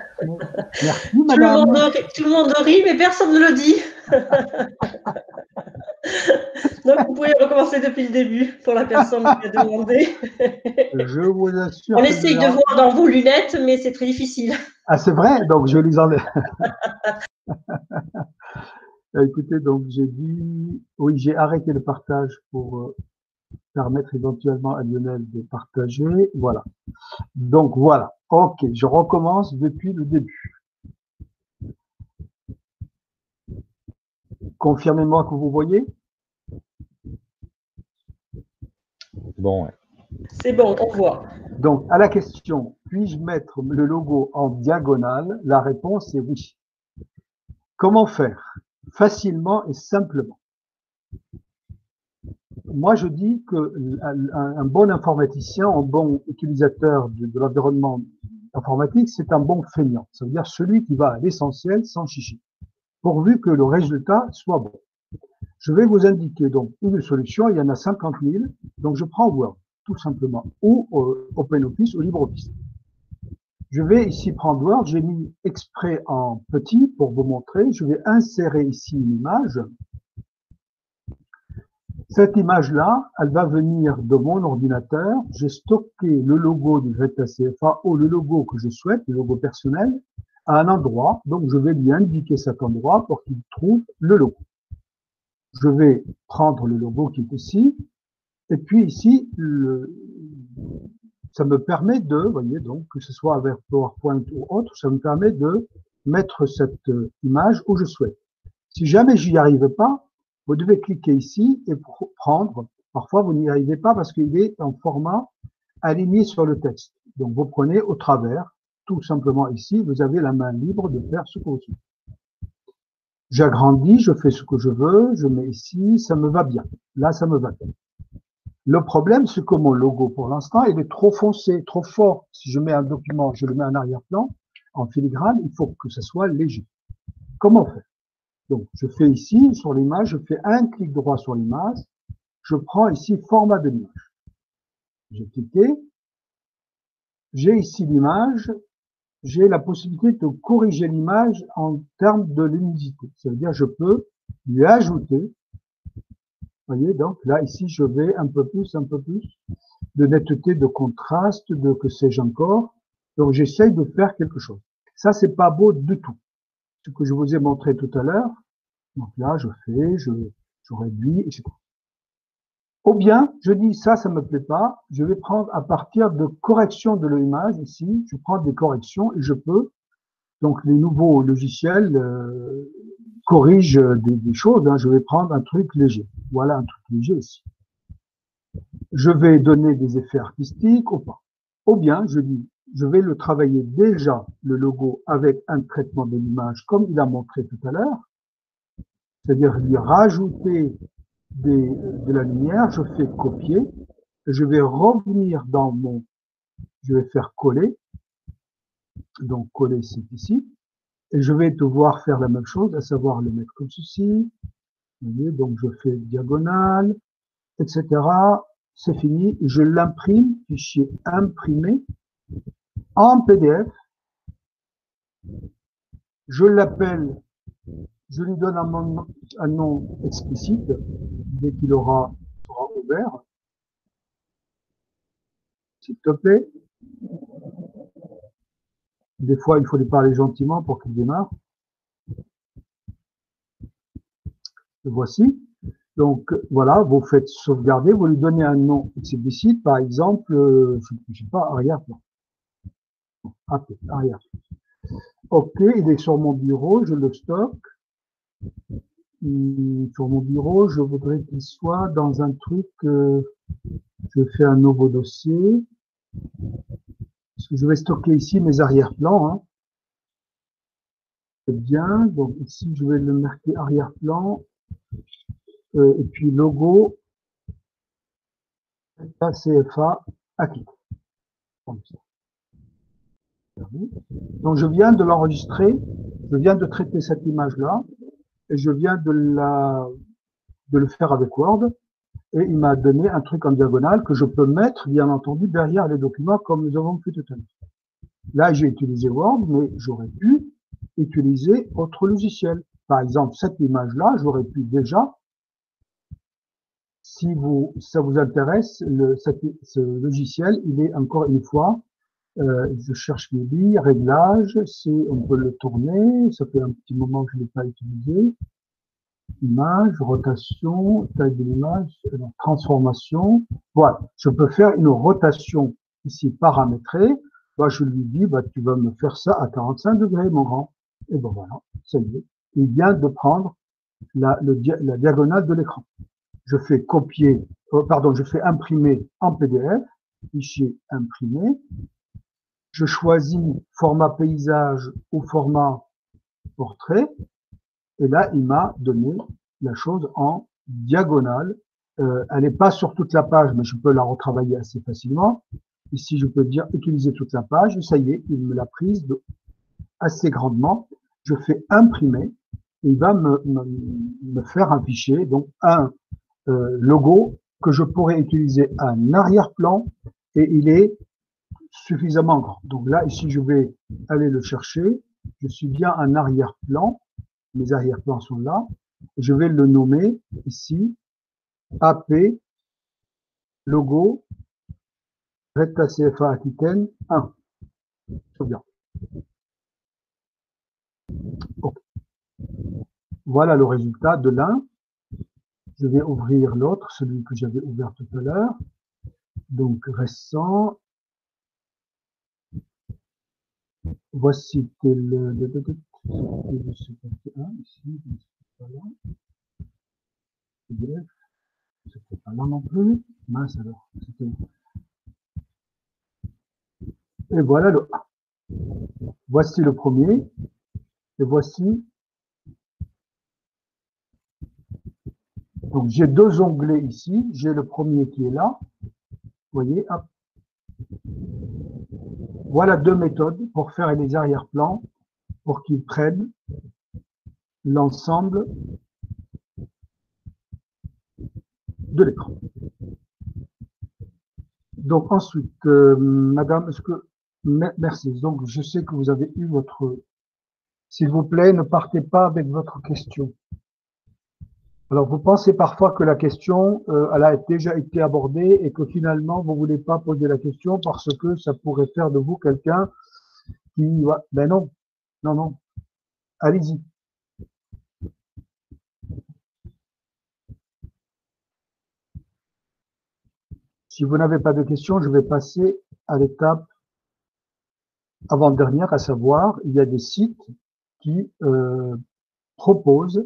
Merci madame. Tout le monde rit, mais personne ne le dit. Donc vous pouvez recommencer depuis le début pour la personne qui a demandé. Je vous assure. On essaye de voir dans vos lunettes, mais c'est très difficile. Ah c'est vrai, donc je les enlève. Écoutez, donc j'ai dit, oui, j'ai arrêté le partage pour permettre éventuellement à Lionel de partager. Voilà. Donc voilà. Ok, je recommence depuis le début. Confirmez-moi que vous voyez. Bon, ouais. C'est bon, on voit. Donc, à la question, puis-je mettre le logo en diagonale? La réponse est oui. Comment faire? Facilement et simplement. Moi, je dis que un bon informaticien, un bon utilisateur de l'environnement informatique, c'est un bon feignant. Ça veut dire celui qui va à l'essentiel sans chichi, pourvu que le résultat soit bon. Je vais vous indiquer donc une solution. Il y en a 50 000. Donc, je prends Word, tout simplement, ou OpenOffice ou LibreOffice. Je vais ici prendre Word. J'ai mis exprès en petit pour vous montrer. Je vais insérer ici une image. Cette image-là, elle va venir de mon ordinateur. J'ai stocké le logo du Greta CFA ou le logo que je souhaite, le logo personnel, à un endroit. Donc, je vais lui indiquer cet endroit pour qu'il trouve le logo. Je vais prendre le logo qui est ici. Et puis ici, ça me permet de, vous voyez, donc, que ce soit avec PowerPoint ou autre, ça me permet de mettre cette image où je souhaite. Si jamais j'y arrive pas, vous devez cliquer ici et prendre. Parfois, vous n'y arrivez pas parce qu'il est en format aligné sur le texte. Donc, vous prenez au travers tout simplement ici, vous avez la main libre de faire ce que vous souhaitez. J'agrandis, je fais ce que je veux, je mets ici, ça me va bien. Là, ça me va bien. Le problème, c'est que mon logo, pour l'instant, il est trop foncé, trop fort. Si je mets un document, je le mets en arrière-plan, en filigrane, il faut que ce soit léger. Comment faire? Donc, je fais ici, sur l'image, je fais un clic droit sur l'image, je prends ici format de l'image. J'ai cliqué, j'ai ici l'image, j'ai la possibilité de corriger l'image en termes de luminosité. Ça veut dire je peux lui ajouter, voyez, donc là, ici, je vais un peu plus de netteté, de contraste, de que sais-je encore. Donc, j'essaye de faire quelque chose. Ça, c'est pas beau du tout. Ce que je vous ai montré tout à l'heure. Donc là, je fais, je réduis, etc. Ou bien, je dis ça me plaît pas, je vais prendre à partir de corrections de l'image ici, je prends des corrections et je peux, donc les nouveaux logiciels corrigent des choses, hein, je vais prendre un truc léger. Voilà un truc léger ici. Je vais donner des effets artistiques ou pas. Ou bien, je dis, je vais le travailler déjà, le logo, avec un traitement de l'image comme il a montré tout à l'heure, c'est-à-dire lui rajouter de la lumière, je fais copier, je vais revenir dans mon, je vais faire coller, donc coller c'est ici, et je vais devoir faire la même chose, à savoir le mettre comme ceci, vous voyez, donc je fais diagonale, etc. C'est fini, je l'imprime, fichier imprimé, en PDF, je l'appelle, je lui donne un nom explicite, dès qu'il sera ouvert, s'il te plaît. Des fois, il faut lui parler gentiment pour qu'il démarre. Le voici. Donc, voilà, vous faites sauvegarder, vous lui donnez un nom explicite, par exemple, je ne sais pas, arrière-plan. Arrière-plan. OK, il est sur mon bureau, je le stocke. Sur mon bureau, je voudrais qu'il soit dans un truc, je fais un nouveau dossier. Parce que je vais stocker ici mes arrière-plans. Hein. C'est bien, donc ici, je vais le marquer arrière-plan. Et puis logo, CFA, acquis. Comme ça. Donc je viens de l'enregistrer, je viens de traiter cette image-là, et je viens de le faire avec Word, et il m'a donné un truc en diagonale que je peux mettre, bien entendu, derrière les documents comme nous avons fait tout à l'heure. Là, j'ai utilisé Word, mais j'aurais pu utiliser autre logiciel. Par exemple, cette image-là, j'aurais pu déjà, si ça vous intéresse, ce logiciel, il est encore une fois, je cherche les billes, réglages, on peut le tourner, ça fait un petit moment que je ne l'ai pas utilisé. Image, rotation, taille de l'image, transformation. Voilà, je peux faire une rotation ici paramétrée. Bah, je lui dis, bah, tu vas me faire ça à 45 degrés, mon grand. Et ben voilà, ça y est. Il vient de prendre la diagonale de l'écran. Je fais copier, je fais imprimer en PDF, fichier imprimé. Je choisis format paysage ou format portrait. Et là, il m'a donné la chose en diagonale. Elle n'est pas sur toute la page, mais je peux la retravailler assez facilement. Ici, je peux dire utiliser toute la page. Et ça y est, il me l'a prise assez grandement. Je fais imprimer. Il va me faire un fichier, donc un logo que je pourrais utiliser en arrière-plan. Et il est suffisamment grand. Donc là, ici, je vais aller le chercher. Je suis bien en arrière-plan. Mes arrière-plans sont là. Je vais le nommer ici AP logo Recta CFA Aquitaine 1. C'est bien. Okay. Voilà le résultat de l'un. Je vais ouvrir l'autre, celui que j'avais ouvert tout à l'heure. Donc récent. Voici le ici, voilà. C'était pas là non plus. Mince alors. Et voilà le A. Voici le premier, et voici. Donc, j'ai deux onglets ici. J'ai le premier qui est là. Vous voyez, hop. Voilà deux méthodes pour faire les arrière-plans, pour qu'ils prennent l'ensemble de l'écran. Donc ensuite, madame, merci. Donc je sais que vous avez eu votre... S'il vous plaît, ne partez pas avec votre question. Alors vous pensez parfois que la question, elle a déjà été abordée et que finalement vous voulez pas poser la question parce que ça pourrait faire de vous quelqu'un qui... Ben non, non, non. Allez-y. Si vous n'avez pas de questions, je vais passer à l'étape avant-dernière, à savoir, il y a des sites qui proposent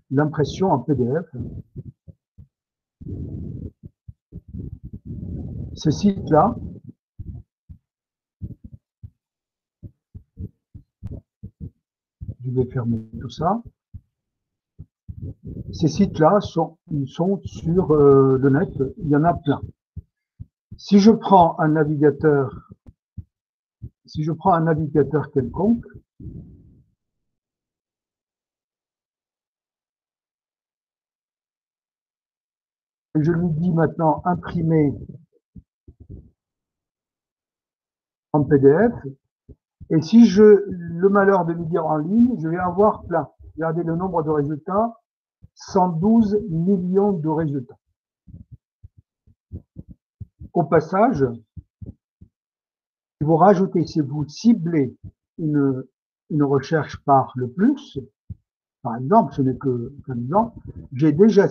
l'impression en PDF. Ces sites-là, je vais fermer tout ça. Ces sites-là sont sur le net, il y en a plein. Si je prends un navigateur quelconque, et je lui dis maintenant imprimer en PDF, et si je le malheur de lui dire en ligne, je vais avoir plein. Regardez le nombre de résultats, 112 millions de résultats. Au passage, si vous rajoutez, si vous ciblez une recherche par le plus, par exemple, ce n'est qu'un exemple, j'ai déjà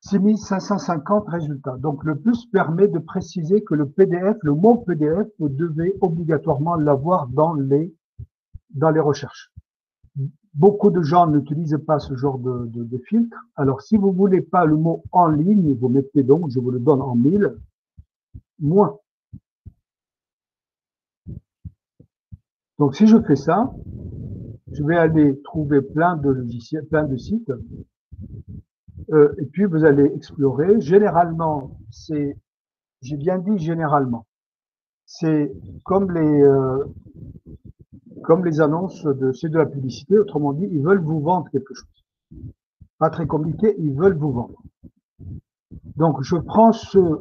6550 résultats. Donc, le plus permet de préciser que le PDF, le mot PDF, vous devez obligatoirement l'avoir dans les recherches. Beaucoup de gens n'utilisent pas ce genre de filtre. Alors, si vous voulez pas le mot en ligne, vous mettez donc, je vous le donne en 1000, moins. Donc, si je fais ça, je vais aller trouver plein de logiciels, plein de sites, et puis vous allez explorer. Généralement, j'ai bien dit généralement, c'est comme les annonces c'est de la publicité. Autrement dit, ils veulent vous vendre quelque chose. Pas très compliqué, ils veulent vous vendre. Donc, je prends ce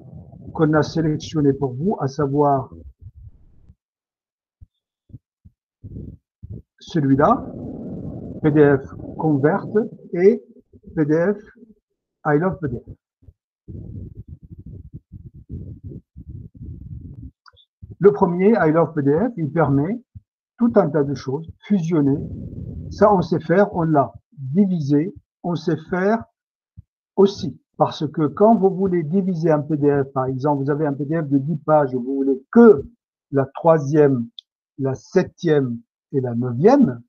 qu'on a sélectionné pour vous, à savoir celui-là, PDF Convert et PDF I Love PDF. Le premier, I Love PDF, il permet tout un tas de choses, fusionner. Ça, on sait faire, on l'a divisé, on sait faire aussi. Parce que quand vous voulez diviser un PDF, par exemple, vous avez un PDF de 10 pages, vous voulez que la 3e, la 7e et la 9e,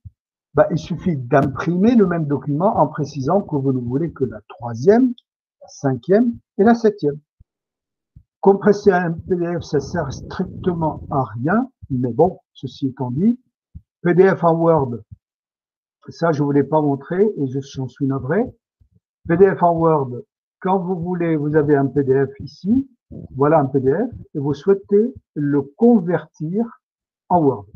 bah, il suffit d'imprimer le même document en précisant que vous ne voulez que la 3e, la 5e et la 7e. Compresser un PDF, ça sert strictement à rien, mais bon, ceci étant dit, PDF en Word, ça je ne voulais pas montrer et j'en suis navré. PDF en Word, quand vous voulez, vous avez un PDF ici, voilà un PDF, et vous souhaitez le convertir en Word.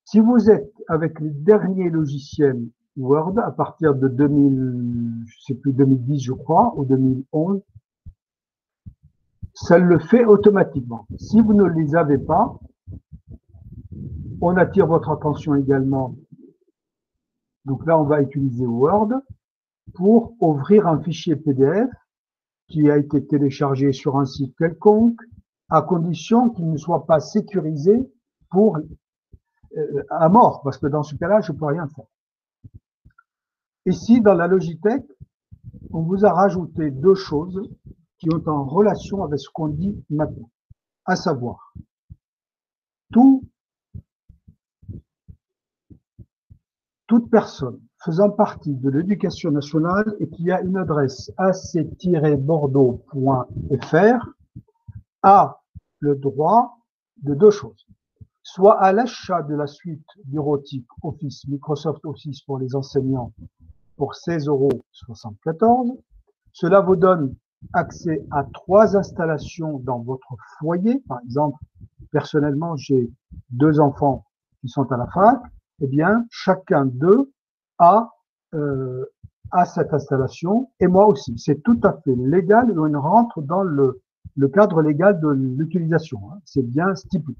Si vous êtes avec les derniers logiciels Word, à partir de 2010 je crois, ou 2011, ça le fait automatiquement. Si vous ne les avez pas, on attire votre attention également. Donc là, on va utiliser Word pour ouvrir un fichier PDF qui a été téléchargé sur un site quelconque, à condition qu'il ne soit pas sécurisé pour à mort, parce que dans ce cas-là, je ne peux rien faire. Ici, dans la Logitech, on vous a rajouté deux choses qui ont en relation avec ce qu'on dit maintenant, à savoir, toute personne faisant partie de l'éducation nationale et qui a une adresse ac-bordeaux.fr a le droit de deux choses. soit à l'achat de la suite bureautique Office, Microsoft Office pour les enseignants pour 16,74 €. Cela vous donne accès à 3 installations dans votre foyer. Par exemple, personnellement, j'ai 2 enfants qui sont à la fac. Eh bien, chacun d'eux a cette installation, et moi aussi. C'est tout à fait légal, et on rentre dans le cadre légal de l'utilisation. C'est bien stipulé.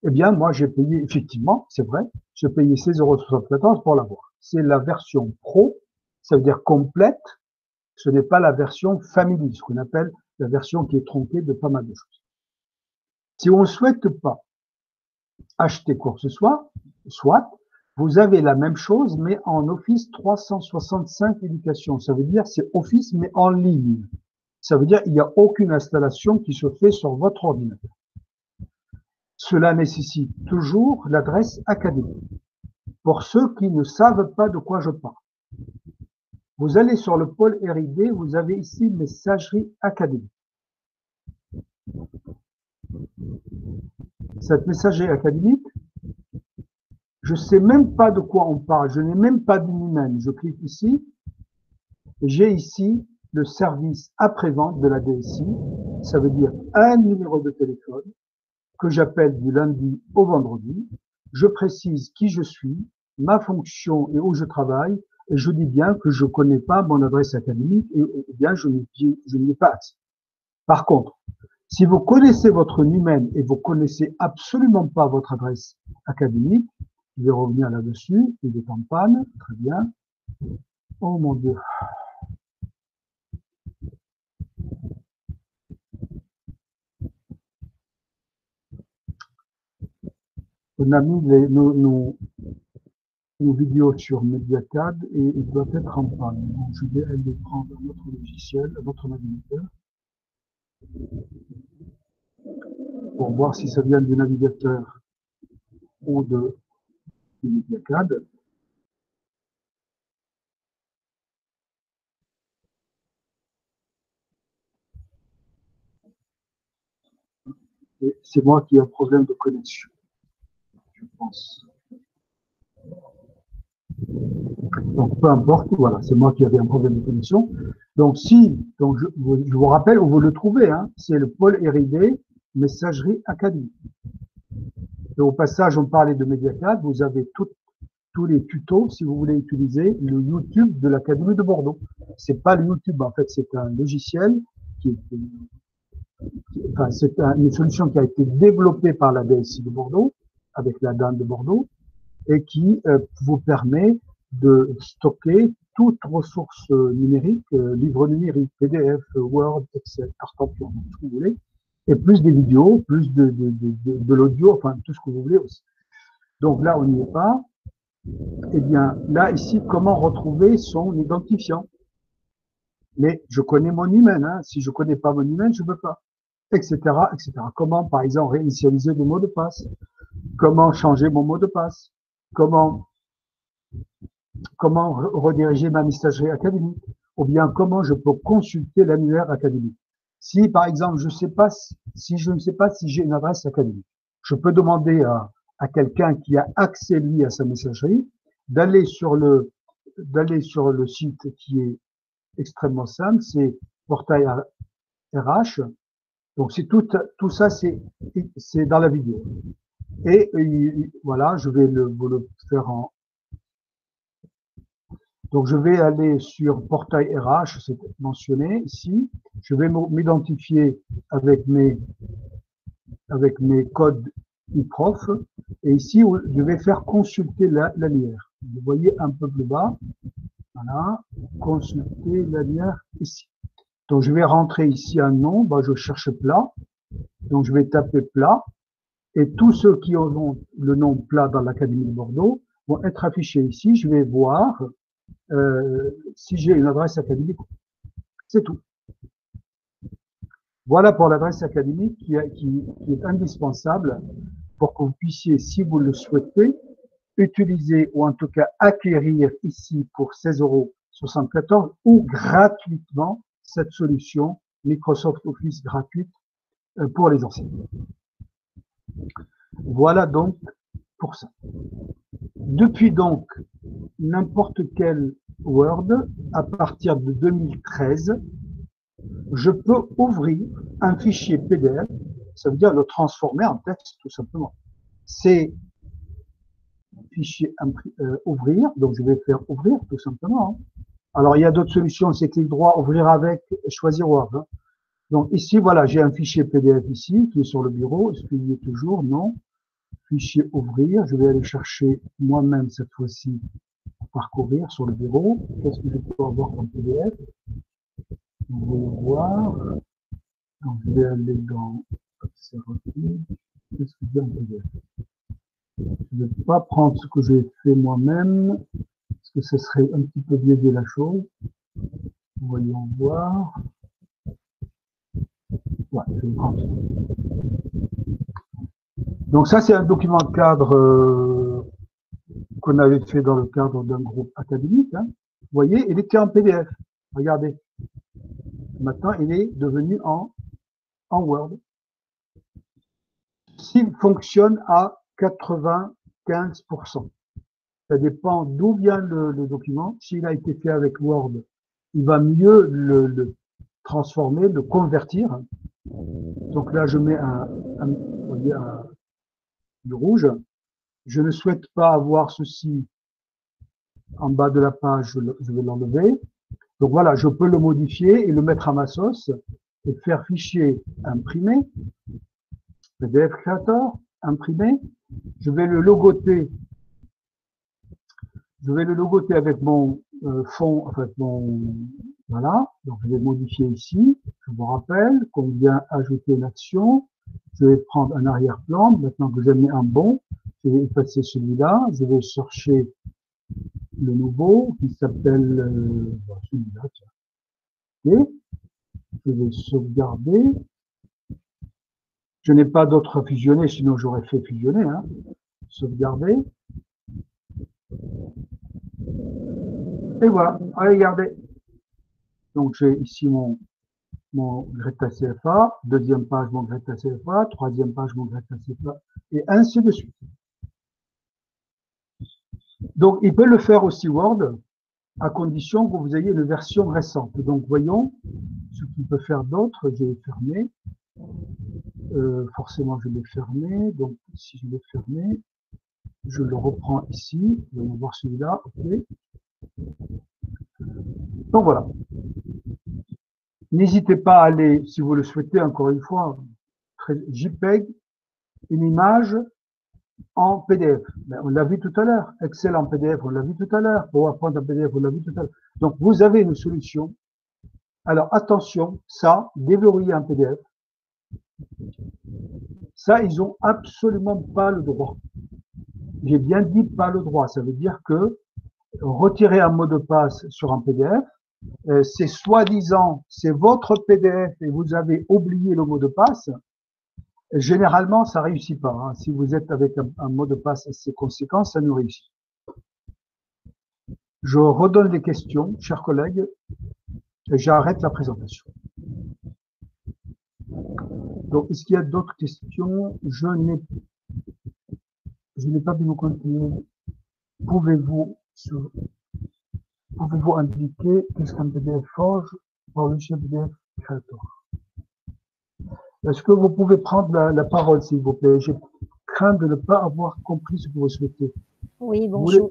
Eh bien, moi, j'ai payé, effectivement, c'est vrai, j'ai payé 16,74 € pour l'avoir. C'est la version pro, ça veut dire complète. Ce n'est pas la version family, ce qu'on appelle la version qui est tronquée de pas mal de choses. Si on ne souhaite pas acheter quoi que ce soit, vous avez la même chose, mais en Office 365 éducation. Ça veut dire c'est Office, mais en ligne. Ça veut dire il n'y a aucune installation qui se fait sur votre ordinateur. Cela nécessite toujours l'adresse académique. Pour ceux qui ne savent pas de quoi je parle, vous allez sur le pôle R&D, vous avez ici messagerie académique. Cette messagerie académique, je ne sais même pas de quoi on parle, je n'ai même pas d'email. Je clique ici, et j'ai ici le service après-vente de la DSI. Ça veut dire un numéro de téléphone que j'appelle du lundi au vendredi. Je précise qui je suis, ma fonction et où je travaille, et je dis bien que je ne connais pas mon adresse académique et bien je n'y ai pas accès. Par contre, si vous connaissez votre numéro et vous connaissez absolument pas votre adresse académique, je vais revenir là-dessus, il est en panne, très bien. Oh mon Dieu. On a mis nos vidéos sur Mediacad et il doit être en panne. Donc je vais aller prendre notre logiciel, notre navigateur, pour voir si ça vient du navigateur ou de Mediacad. Et c'est moi qui ai un problème de connexion, je pense. Donc, peu importe, voilà, c'est moi qui avais un problème de connexion. Donc, je vous rappelle où vous le trouvez, hein, c'est le pôle R&D, messagerie académique. Et au passage, on parlait de Mediacad, vous avez tous les tutos si vous voulez utiliser le YouTube de l'Académie de Bordeaux. C'est pas le YouTube, en fait, c'est un logiciel c'est une solution qui a été développée par la DSI de Bordeaux, avec la DAN de Bordeaux, et qui vous permet de stocker toute ressource numérique, livre numérique, PDF, Word, Excel, carte en plan, tout ce que vous voulez, et plus des vidéos, plus de l'audio, enfin tout ce que vous voulez aussi. Donc là, on n'y est pas. Eh bien, là, ici, comment retrouver son identifiant? Mais je connais mon email, hein. Si je connais pas mon email, je ne peux pas, etc., etc. Comment, par exemple, réinitialiser des mots de passe? Comment changer mon mot de passe? Comment rediriger ma messagerie académique? Ou bien comment je peux consulter l'annuaire académique? Si, par exemple, je ne sais pas si j'ai une adresse académique, je peux demander à quelqu'un qui a accès, lui, à sa messagerie, d'aller sur le site qui est extrêmement simple, c'est Portail RH. Donc, c'est tout ça, c'est dans la vidéo. Et voilà, je vais vous le faire en. Donc, je vais aller sur Portail RH, c'est mentionné ici. Je vais m'identifier avec mes codes e-prof. Et ici, je vais faire consulter l'annuaire. Vous voyez un peu plus bas. Voilà, consulter l'annuaire ici. Donc, je vais rentrer ici un nom. Je cherche plat. Donc, je vais taper plat. Et tous ceux qui auront le nom plat dans l'Académie de Bordeaux vont être affichés ici. Je vais voir si j'ai une adresse académique. C'est tout. Voilà pour l'adresse académique qui est indispensable pour que vous puissiez, si vous le souhaitez, utiliser ou en tout cas acquérir ici pour 16,74 € ou gratuitement cette solution Microsoft Office gratuite pour les enseignants. Voilà donc pour ça. Depuis donc, n'importe quel Word, à partir de 2013, je peux ouvrir un fichier PDF, ça veut dire le transformer en texte tout simplement. C'est fichier ouvrir, donc je vais faire ouvrir tout simplement. Hein. Alors il y a d'autres solutions, c'est clic droit, ouvrir avec et choisir Word. Hein. Donc ici, voilà, j'ai un fichier PDF ici qui est sur le bureau. Est-ce qu'il y est toujours? Non. Fichier ouvrir, je vais aller chercher moi-même cette fois-ci pour parcourir sur le bureau. Qu'est-ce que je peux avoir comme PDF? On va voir. Donc, je vais aller dans accès rapide. Qu'est-ce que j'ai en PDF? Je ne vais pas prendre ce que j'ai fait moi-même, parce que ce serait un petit peu biaisé la chose. Voyons voir. Ouais, je vais prendre ça. Donc ça, c'est un document de cadre qu'on avait fait dans le cadre d'un groupe académique. Hein. Vous voyez, il était en PDF. Regardez. Maintenant, il est devenu en Word. S'il fonctionne à 95%. Ça dépend d'où vient le document. S'il a été fait avec Word, il va mieux le transformer, le convertir. Donc là, je mets du rouge. Je ne souhaite pas avoir ceci en bas de la page, je vais l'enlever. Donc voilà, je peux le modifier et le mettre à ma sauce et faire fichier imprimé, PDF Creator, imprimé. Je vais le logoter. Je vais le logoter avec mon fond, en fait, voilà. Donc je vais modifier ici. Je vous rappelle qu'on vient ajouter une action. Je vais prendre un arrière-plan. Maintenant que j'ai mis un bon, je vais effacer celui-là. Je vais chercher le nouveau qui s'appelle celui-là. Ok. Je vais sauvegarder. Je n'ai pas d'autres fusionnés, sinon j'aurais fait fusionner. Hein. Sauvegarder. Et voilà, regardez. Donc j'ai ici mon Greta CFA, deuxième page mon Greta CFA, troisième page mon Greta CFA, et ainsi de suite. Donc il peut le faire aussi Word, à condition que vous ayez une version récente. Donc voyons ce qu'il peut faire d'autre. Je vais fermer. Forcément je l'ai fermé. Donc si je l'ai fermé, je le reprends ici. Vous allez voir celui-là. Ok. Donc voilà. N'hésitez pas à aller, si vous le souhaitez, encore une fois, JPEG, une image en PDF. Mais on l'a vu tout à l'heure. Excel en PDF, on l'a vu tout à l'heure. PowerPoint en PDF, on l'a vu tout à l'heure. Donc, vous avez une solution. Alors, attention, ça, déverrouiller en PDF, ça, ils ont absolument pas le droit. J'ai bien dit pas le droit. Ça veut dire que retirer un mot de passe sur un PDF, c'est soi-disant, c'est votre PDF et vous avez oublié le mot de passe. Généralement, ça réussit pas. Hein. Si vous êtes avec un mot de passe assez conséquent, ça ne réussit. Je redonne les questions, chers collègues, et j'arrête la présentation. Donc, est-ce qu'il y a d'autres questions? Je n'ai pas pu vous continuer. Pouvez-vous indiquer qu'est-ce qu'un PDF Forge pour le PDF Creator? Est-ce que vous pouvez prendre la parole, s'il vous plaît? Je crains de ne pas avoir compris ce que vous souhaitez. Oui, bonjour.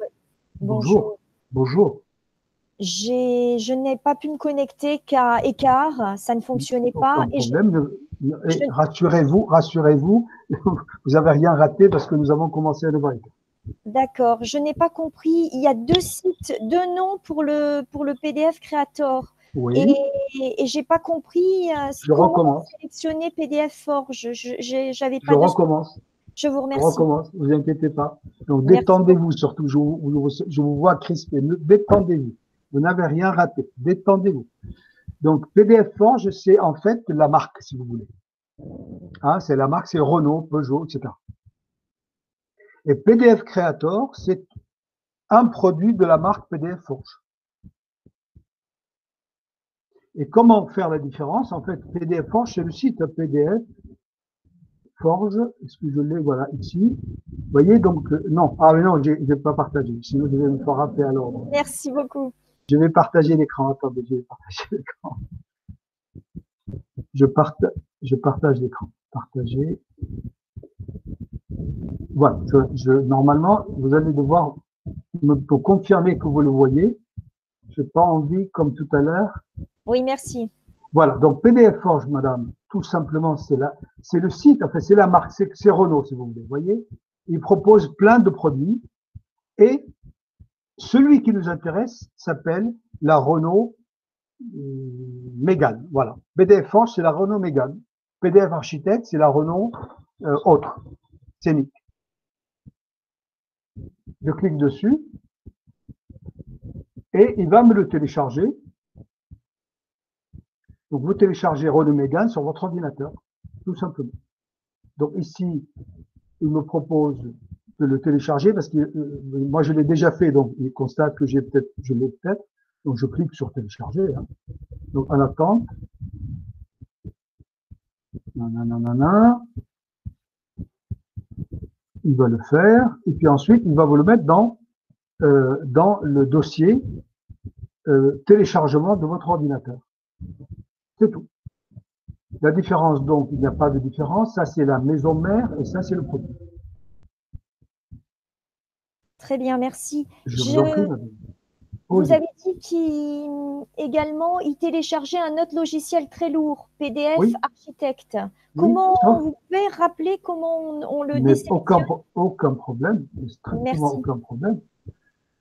Bonjour. Bonjour. Je n'ai pas pu me connecter qu'à écart, ça ne fonctionnait pas. Rassurez-vous, vous n'avez rien raté parce que nous avons commencé à le voir. D'accord, je n'ai pas compris. Il y a deux sites, deux noms pour le PDF Creator. Oui. Et j'ai pas compris comment sélectionner PDF Forge. J'avais pas. Je recommence. Je vous remercie. Je recommence, ne vous inquiétez pas. Donc détendez-vous surtout. Je vous vois crispé. Détendez-vous. Vous n'avez rien raté. Détendez-vous. Donc PDF Forge, c'est en fait la marque, si vous voulez. Hein, c'est la marque, c'est Renault, Peugeot, etc. Et PDF Creator, c'est un produit de la marque PDF Forge. Et comment faire la différence? En fait, PDF Forge, c'est le site PDF Forge, est-ce que je l'ai, voilà, ici. Vous voyez, donc, non, ah mais non, je n'ai pas partagé, sinon je vais me faire rappeler à l'ordre. Merci beaucoup. Je vais partager l'écran, attendez, je vais partager l'écran. Je partage l'écran. Partager. Voilà, normalement, vous allez devoir me confirmer que vous le voyez. Je n'ai pas envie, comme tout à l'heure. Oui, merci. Voilà, donc PDF Forge, madame, tout simplement, c'est le site, enfin, c'est la marque, c'est Renault, si vous voulez, vous voyez. Il propose plein de produits et celui qui nous intéresse s'appelle la Renault Mégane. Voilà. PDF Forge, c'est la Renault Mégane. PDF Architecte, c'est la Renault autre, scénique. Je clique dessus et il va me le télécharger. Donc, vous téléchargez Renault Mégane sur votre ordinateur, tout simplement. Donc, ici, il me propose de le télécharger parce que moi, je l'ai déjà fait, donc il constate que je l'ai peut-être. Donc, je clique sur télécharger. Hein. Donc, en attente. Nanana. Il va le faire. Et puis ensuite, il va vous le mettre dans le dossier téléchargement de votre ordinateur. C'est tout. La différence, donc, il n'y a pas de différence. Ça, c'est la maison mère et ça, c'est le produit. Très bien, merci. Je vous en prie, madame. Vous avez dit qu'également, il téléchargeait un autre logiciel très lourd, PDF oui. Architecte. Oui, comment vous pouvez rappeler comment on le désélectionne? Aucun problème, strictement aucun problème.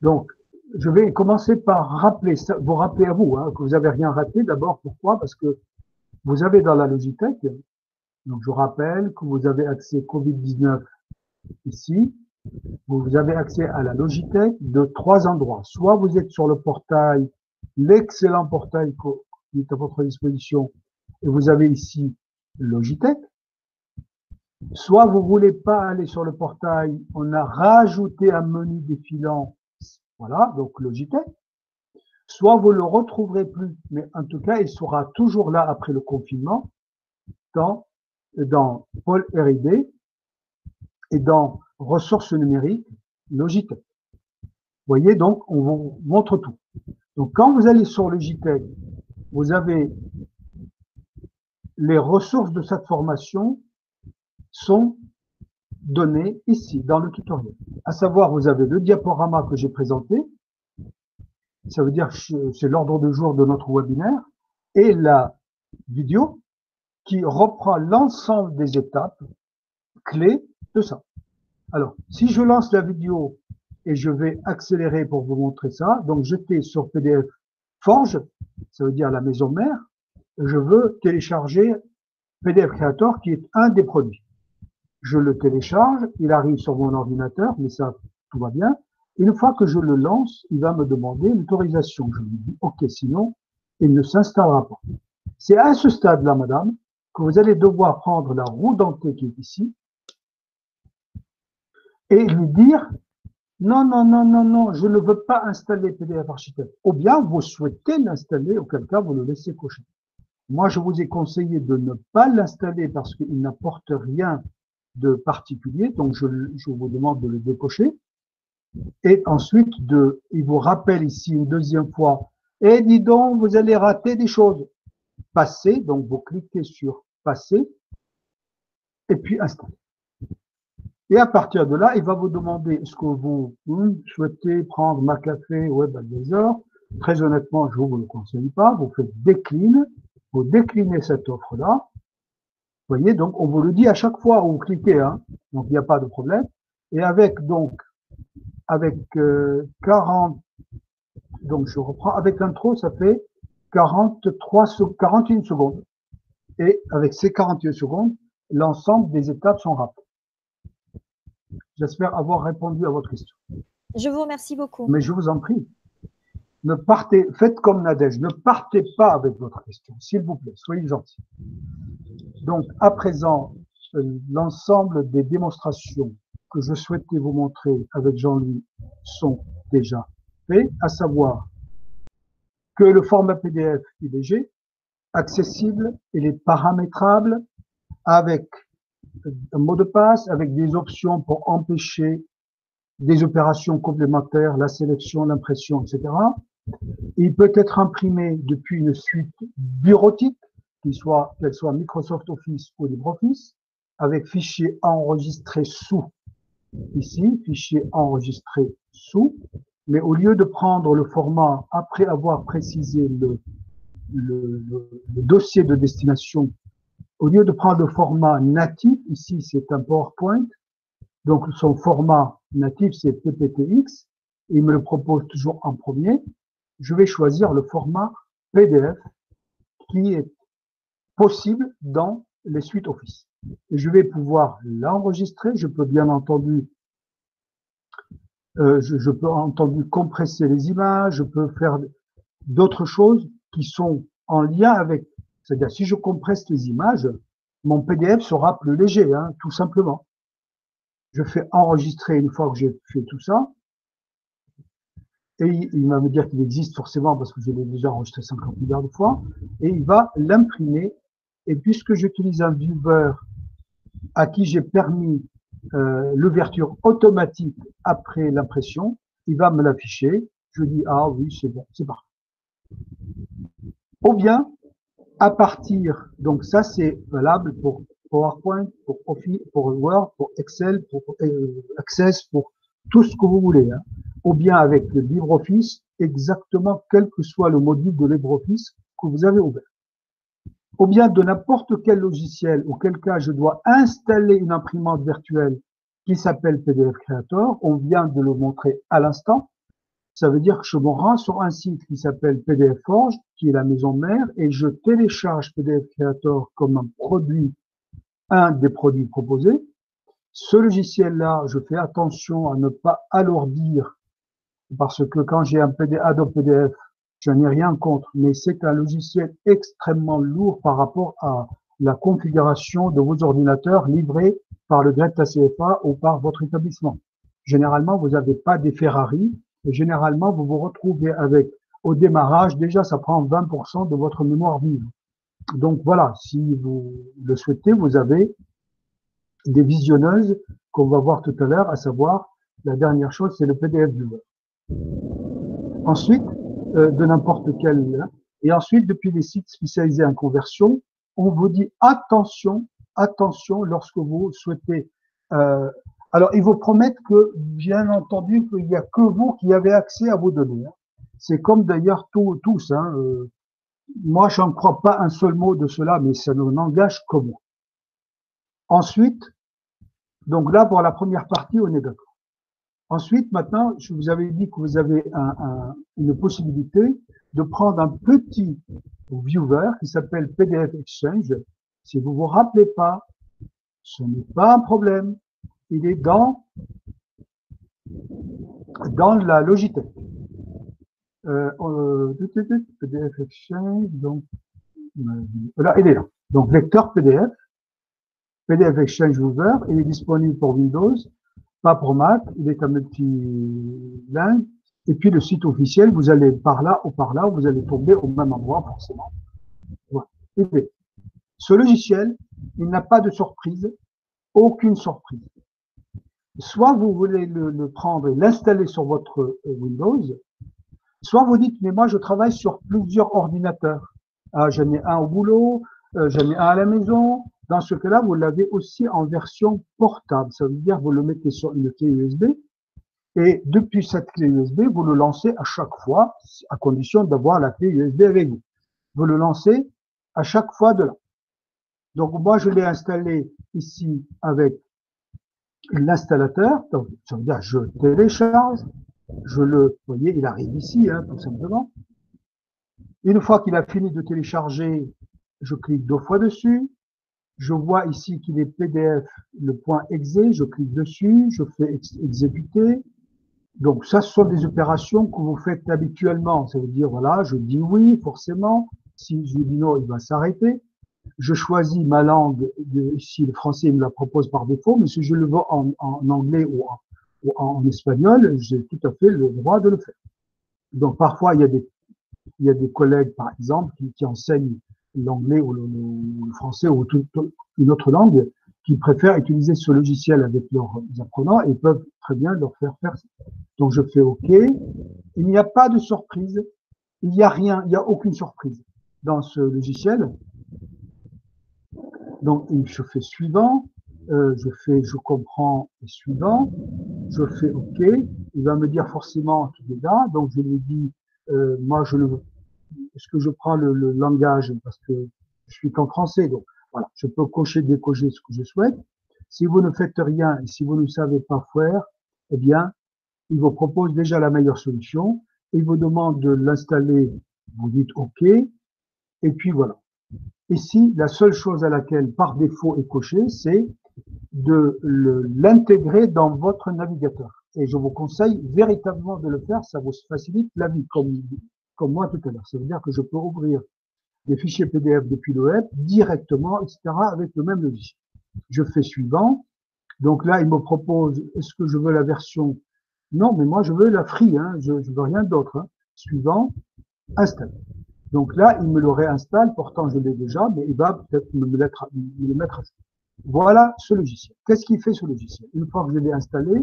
Donc, je vais commencer par rappeler, vous rappeler à vous hein, que vous n'avez rien raté. D'abord, pourquoi? Parce que vous avez dans la Logitech, donc je rappelle que vous avez accès Covid-19 ici, vous avez accès à la Logitech de 3 endroits. Soit vous êtes sur le portail, l'excellent portail qui est à votre disposition, et vous avez ici Logitech. Soit vous voulez pas aller sur le portail, on a rajouté un menu défilant, voilà, donc Logitech. Soit vous le retrouverez plus, mais en tout cas, il sera toujours là après le confinement dans Pôle R&D et dans ressources numériques Logitech. Vous voyez, donc, on vous montre tout. Donc, quand vous allez sur Logitech, vous avez les ressources de cette formation sont données ici, dans le tutoriel. À savoir, vous avez le diaporama que j'ai présenté. Ça veut dire que c'est l'ordre du jour de notre webinaire et la vidéo qui reprend l'ensemble des étapes clés de ça. Alors, si je lance la vidéo et je vais accélérer pour vous montrer ça, donc j'étais sur PDF Forge, ça veut dire la maison mère, je veux télécharger PDF Creator qui est un des produits. Je le télécharge, il arrive sur mon ordinateur, mais ça, tout va bien. Une fois que je le lance, il va me demander l'autorisation. Je lui dis OK, sinon, il ne s'installera pas. C'est à ce stade-là, madame, que vous allez devoir prendre la roue dentée qui est ici et lui dire non, non, non, non, non, je ne veux pas installer PDF Architecte. Ou bien vous souhaitez l'installer, auquel cas vous le laissez cocher. Moi, je vous ai conseillé de ne pas l'installer parce qu'il n'apporte rien de particulier, donc je vous demande de le décocher. Et ensuite, il vous rappelle ici une deuxième fois, et dis donc, vous allez rater des choses. Passer, donc vous cliquez sur passer, et puis installer. Et à partir de là, il va vous demander est-ce que vous souhaitez prendre McAfee WebAdvisor. Très honnêtement, je ne vous le conseille pas. Vous faites décline, vous déclinez cette offre-là. Vous voyez, donc on vous le dit à chaque fois où vous cliquez, hein, donc il n'y a pas de problème. Et avec 40, donc je reprends, avec l'intro, ça fait 41 secondes. Et avec ces 41 secondes, l'ensemble des étapes sont rapides. J'espère avoir répondu à votre question. Je vous remercie beaucoup. Mais je vous en prie, faites comme Nadège, ne partez pas avec votre question, s'il vous plaît, soyez gentils. Donc, à présent, l'ensemble des démonstrations que je souhaitais vous montrer avec Jean-Louis sont déjà faits, à savoir que le format PDF est léger, accessible, il est paramétrable avec un mot de passe avec des options pour empêcher des opérations complémentaires, la sélection, l'impression, etc. Il peut être imprimé depuis une suite bureautique, qu'elle soit Microsoft Office ou LibreOffice, avec fichier enregistré sous. Ici, fichier enregistré sous. Mais au lieu de prendre le format après avoir précisé le dossier de destination, au lieu de prendre le format natif, ici c'est un PowerPoint, donc son format natif c'est PPTX, et il me le propose toujours en premier, je vais choisir le format PDF qui est possible dans les suites Office. Et je vais pouvoir l'enregistrer, je peux bien entendu je peux entendu compresser les images, je peux faire d'autres choses qui sont en lien avec, c'est-à-dire si je compresse les images, mon PDF sera plus léger, hein, tout simplement. Je fais enregistrer une fois que j'ai fait tout ça, et il va me dire qu'il existe forcément parce que je l'ai déjà enregistré 50 milliards de fois, et il va l'imprimer. Et puisque j'utilise un viewer à qui j'ai permis l'ouverture automatique après l'impression, il va me l'afficher. Je dis ah oui c'est bon, c'est parfait. Ou bien à partir, donc ça c'est valable pour PowerPoint, pour Office, pour Word, pour Excel, pour Access, pour tout ce que vous voulez. Hein. Ou bien avec le LibreOffice, exactement quel que soit le module de LibreOffice que vous avez ouvert. Ou bien de n'importe quel logiciel, auquel cas je dois installer une imprimante virtuelle qui s'appelle PDF Creator. On vient de le montrer à l'instant. Ça veut dire que je me rends sur un site qui s'appelle PDF Forge, qui est la maison mère, et je télécharge PDF Creator comme un des produits proposés. Ce logiciel-là, je fais attention à ne pas alourdir, parce que quand j'ai un Adobe PDF, je n'ai rien contre, mais c'est un logiciel extrêmement lourd par rapport à la configuration de vos ordinateurs livrés par le Greta CFA ou par votre établissement. Généralement, vous n'avez pas des Ferrari, et généralement, vous vous retrouvez avec, au démarrage, déjà, ça prend 20% de votre mémoire vive. Donc voilà, si vous le souhaitez, vous avez des visionneuses qu'on va voir tout à l'heure, à savoir, la dernière chose, c'est le PDF Viewer. Ensuite, de n'importe quel, et ensuite, depuis les sites spécialisés en conversion, on vous dit attention, attention lorsque vous souhaitez. Alors, ils vous promettent que, bien entendu, qu'il n'y a que vous qui avez accès à vos données. Hein. C'est comme d'ailleurs tous. Hein, moi, je n'en crois pas un seul mot de cela, mais ça ne n'engage que moi. Ensuite, donc là, pour la première partie, on est d'accord. Ensuite, maintenant, je vous avais dit que vous avez une possibilité de prendre un petit viewer qui s'appelle PDF Exchange. Si vous vous rappelez pas, ce n'est pas un problème. Il est dans la Logitech. PDF Exchange, donc, là, il est là. Donc, lecteur PDF, PDF Exchange Viewer, il est disponible pour Windows, pas pour Mac, il est un multilingue. Et puis, le site officiel, vous allez par là ou par là, vous allez tomber au même endroit, forcément. Voilà. Et bien, ce logiciel, il n'a pas de surprise, aucune surprise. Soit vous voulez le prendre et l'installer sur votre Windows, soit vous dites, mais moi, je travaille sur plusieurs ordinateurs. Ah, j'en ai un au boulot, j'en ai un à la maison. Dans ce cas-là, vous l'avez aussi en version portable. Ça veut dire que vous le mettez sur une clé USB et depuis cette clé USB, vous le lancez à chaque fois, à condition d'avoir la clé USB avec vous. Vous le lancez à chaque fois de là. Donc, moi, je l'ai installé ici avec l'installateur. Donc, ça veut dire je télécharge, vous voyez, il arrive ici, hein, tout simplement. Une fois qu'il a fini de télécharger, je clique 2 fois dessus. Je vois ici qu'il est PDF, le point exe, je clique dessus, je fais exécuter. Donc, ça, ce sont des opérations que vous faites habituellement. Ça veut dire, voilà, je dis oui, forcément. Si je dis non, il va s'arrêter. Je choisis ma langue, ici le français il me la propose par défaut, mais si je le veux en anglais ou en espagnol, j'ai tout à fait le droit de le faire. Donc, parfois, il y a des collègues, par exemple, qui enseignent l'anglais ou le français ou une autre langue, qui préfèrent utiliser ce logiciel avec leurs apprenants et peuvent très bien leur faire faire ça. Donc, je fais OK. Il n'y a pas de surprise. Il n'y a rien, il n'y a aucune surprise dans ce logiciel. Donc, je fais suivant. Je comprends suivant. Je fais OK. Il va me dire forcément qu'il est là. Donc, je lui dis, moi, est-ce que je prends le langage parce que je suis qu'en français. Donc, voilà, je peux cocher, décocher ce que je souhaite. Si vous ne faites rien et si vous ne savez pas faire, eh bien, il vous propose déjà la meilleure solution. Il vous demande de l'installer. Vous dites OK. Et puis voilà. Ici, la seule chose à laquelle, par défaut, est coché, c'est de l'intégrer dans votre navigateur. Et je vous conseille véritablement de le faire, ça vous facilite la vie, comme moi tout à l'heure. Ça veut dire que je peux ouvrir des fichiers PDF depuis le web directement, etc., avec le même logiciel. Je fais suivant. Donc là, il me propose, est-ce que je veux la version? Non, mais moi, je veux la free, hein, je veux rien d'autre. Hein. Suivant, installe. Donc là, il me le réinstalle, pourtant je l'ai déjà, mais il va peut-être me le mettre à jour. Voilà ce logiciel. Qu'est-ce qu'il fait ce logiciel? Une fois que je l'ai installé,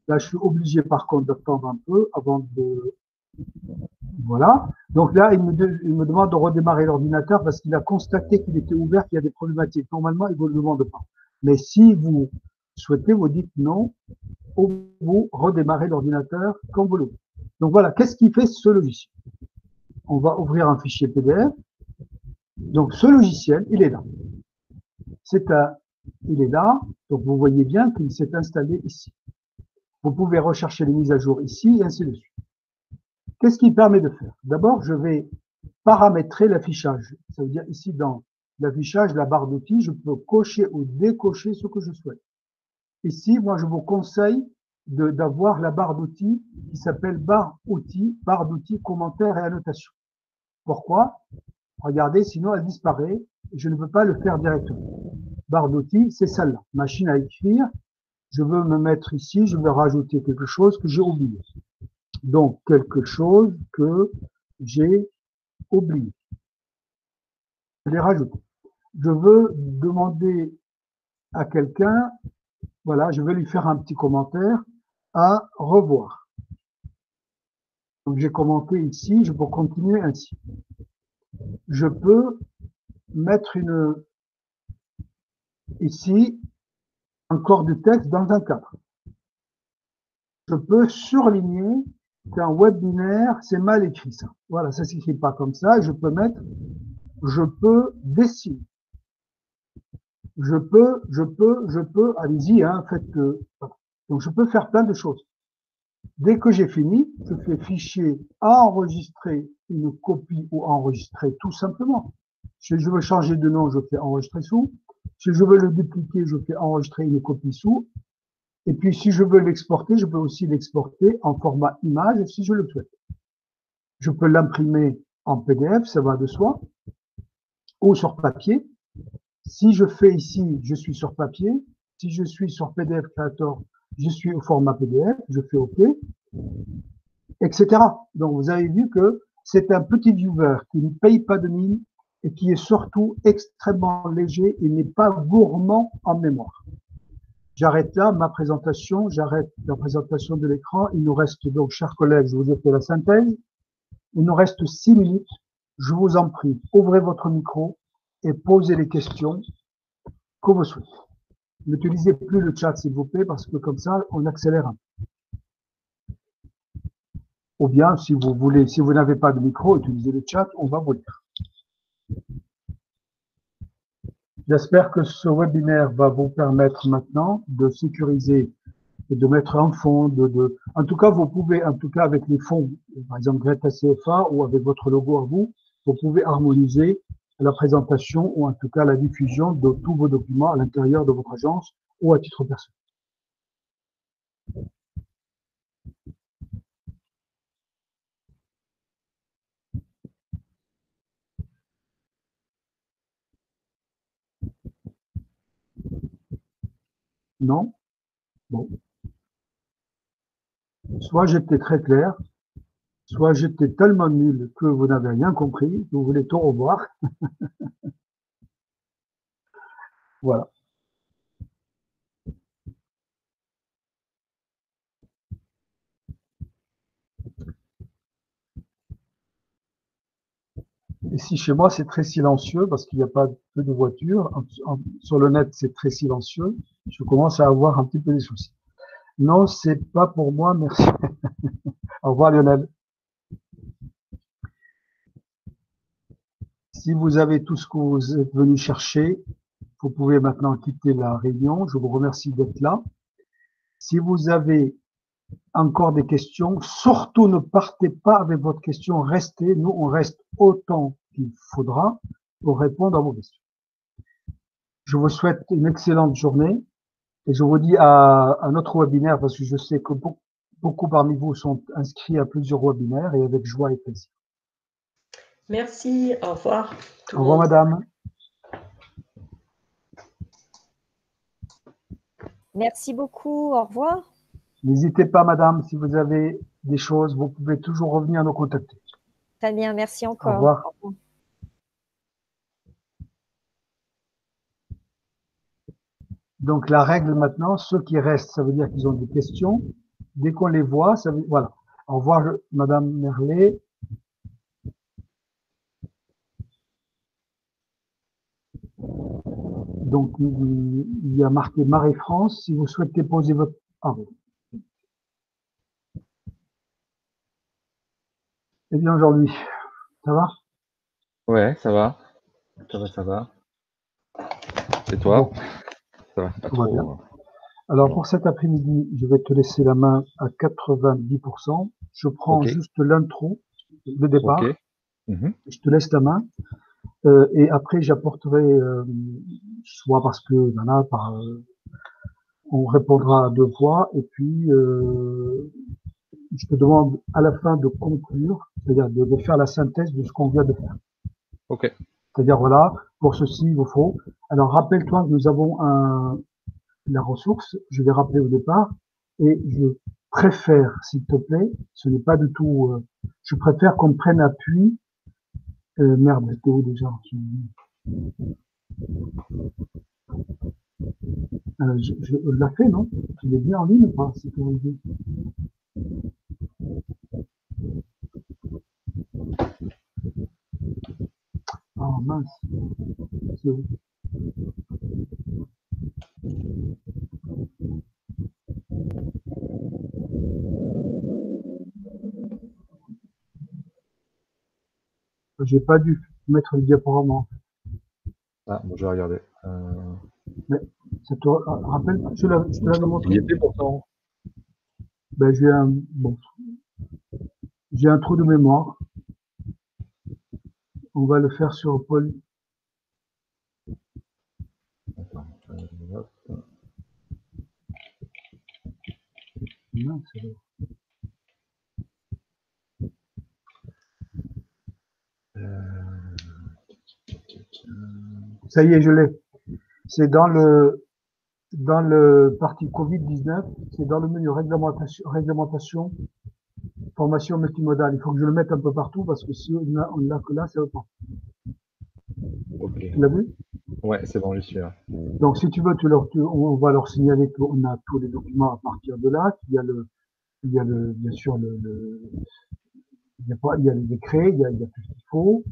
là je suis obligé par contre d'attendre un peu avant de... Voilà. Donc là, il me demande de redémarrer l'ordinateur parce qu'il a constaté qu'il était ouvert, qu'il y a des problématiques. Normalement, il ne vous le demande pas. Mais si vous souhaitez, vous dites non, vous redémarrez l'ordinateur quand vous le voulez. Donc voilà, qu'est-ce qui fait ce logiciel? On va ouvrir un fichier PDF. Donc ce logiciel, il est là. Il est là. Donc vous voyez bien qu'il s'est installé ici. Vous pouvez rechercher les mises à jour ici et ainsi de suite. Qu'est-ce qu'il permet de faire? D'abord, je vais paramétrer l'affichage. Ça veut dire ici dans l'affichage, la barre d'outils, je peux cocher ou décocher ce que je souhaite. Ici, moi, je vous conseille d'avoir la barre d'outils qui s'appelle barre d'outils, commentaires et annotations. Pourquoi? Regardez, sinon elle disparaît et je ne peux pas le faire directement. Barre d'outils, c'est celle-là. Machine à écrire. Je veux me mettre ici, je vais rajouter quelque chose que j'ai oublié. Donc, quelque chose que j'ai oublié. Je l'ai rajouté. Je veux demander à quelqu'un, voilà, je vais lui faire un petit commentaire à revoir. Donc, j'ai commenté ici, je peux continuer ainsi. Je peux mettre ici un corps de texte dans un cadre. Je peux surligner qu'un webinaire, c'est mal écrit ça. Voilà, ça s'écrit pas comme ça. Je peux dessiner. Je peux, allez-y, hein, faites, donc je peux faire plein de choses. Dès que j'ai fini, je fais fichier enregistrer une copie ou enregistrer tout simplement. Si je veux changer de nom, je fais enregistrer sous. Si je veux le dupliquer, je fais enregistrer une copie sous. Et puis, si je veux l'exporter, je peux aussi l'exporter en format image si je le souhaite. Je peux l'imprimer en PDF, ça va de soi, ou sur papier. Si je fais ici, je suis sur papier. Si je suis sur PDF Creator, je suis au format PDF, je fais OK, etc. Donc, vous avez vu que c'est un petit viewer qui ne paye pas de mine et qui est surtout extrêmement léger et n'est pas gourmand en mémoire. J'arrête là ma présentation, j'arrête la présentation de l'écran. Il nous reste donc, chers collègues, je vous ai fait la synthèse. Il nous reste 6 minutes. Je vous en prie, ouvrez votre micro et posez les questions que vous souhaitez. N'utilisez plus le chat, s'il vous plaît, parce que comme ça, on accélère un peu. Ou bien, si vous n'avez pas de micro, utilisez le chat, on va vous lire. J'espère que ce webinaire va vous permettre maintenant de sécuriser et de mettre un fond. En tout cas, vous pouvez, en tout cas avec les fonds, par exemple Greta CFA ou avec votre logo à vous pouvez harmoniser la présentation ou en tout cas la diffusion de tous vos documents à l'intérieur de votre agence ou à titre personnel. Non? Bon. Soit j'étais très clair, soit j'étais tellement nul que vous n'avez rien compris, vous voulez tout revoir. Voilà. Ici, chez moi, c'est très silencieux parce qu'il n'y a pas peu de voitures. Sur le net, c'est très silencieux. Je commence à avoir un petit peu des soucis. Non, c'est pas pour moi, merci. Au revoir, Lionel. Si vous avez tout ce que vous êtes venu chercher, vous pouvez maintenant quitter la réunion. Je vous remercie d'être là. Si vous avez encore des questions, surtout ne partez pas avec votre question, restez. Nous, on reste autant qu'il faudra pour répondre à vos questions. Je vous souhaite une excellente journée et je vous dis à notre webinaire parce que je sais que beaucoup parmi vous sont inscrits à plusieurs webinaires et avec joie et plaisir. Merci, au revoir. Au revoir, madame. Merci beaucoup. Au revoir. N'hésitez pas, madame, si vous avez des choses, vous pouvez toujours revenir nous contacter. Très bien, merci encore. Au revoir. Au revoir. Donc, la règle maintenant, ceux qui restent, ça veut dire qu'ils ont des questions. Dès qu'on les voit, ça veut, voilà. Au revoir, madame Merlet. Donc, il y a marqué Marie-France. Si vous souhaitez poser votre... Ah, oui. Eh bien, aujourd'hui, ça va? Ouais, ça va. Ça va, ça va. Et toi? Bon, Ça va pas tout va trop. bien. Alors, pour cet après-midi, je vais te laisser la main à 90%. Je prends Ok. juste l'intro, le départ. Ok. Mhm. Je te laisse la main. Et après, j'apporterai, soit parce que voilà, on répondra à deux fois, et puis je te demande à la fin de conclure, c'est-à-dire de faire la synthèse de ce qu'on vient de faire. Ok. C'est-à-dire voilà, pour ceci, il vous faut. Alors rappelle-toi que nous avons la ressource, je vais rappeler au départ, et je préfère, s'il te plaît, ce n'est pas du tout, je préfère qu'on prenne appui. Merde, c'était où déjà? Je l'ai fait, non? Tu l'as bien en ligne ou pas? C'est ce que vous dites. Oh mince. C'est où? J'ai pas dû mettre le diaporama. Ah, bon, je vais regarder. Mais ça te rappelle? Je te l'avais Il montré. y était pourtant. Ben, j'ai un trou de mémoire. On va le faire sur Paul. Attends. Hop. Mince, alors. Ça y est, je l'ai. C'est dans le parti Covid-19, c'est dans le menu réglementation, formation multimodale. Il faut que je le mette un peu partout parce que si on l'a que là, ça veut pas. Ok. Tu l'as vu? Ouais, c'est bon, je suis là. Donc, si tu veux, on va leur signaler qu'on a tous les documents à partir de là, qu'il y a bien sûr il y a le décret, il y a tout ce qu'il faut.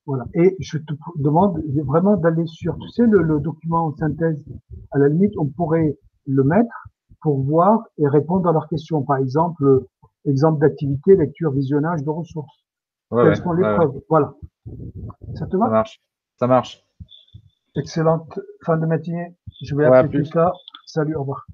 Voilà. Et je te demande vraiment d'aller sur, tu sais, le document en synthèse. À la limite, on pourrait le mettre pour voir et répondre à leurs questions. Par exemple, exemple d'activité, lecture, visionnage de ressources. Ouais, Quelles ouais. sont les Ouais, ouais. preuves? Voilà. Ça te Ça va? marche. Ça marche. Excellente fin de matinée. Je vais Ouais, à appeler plus. plus tard. Salut, au revoir.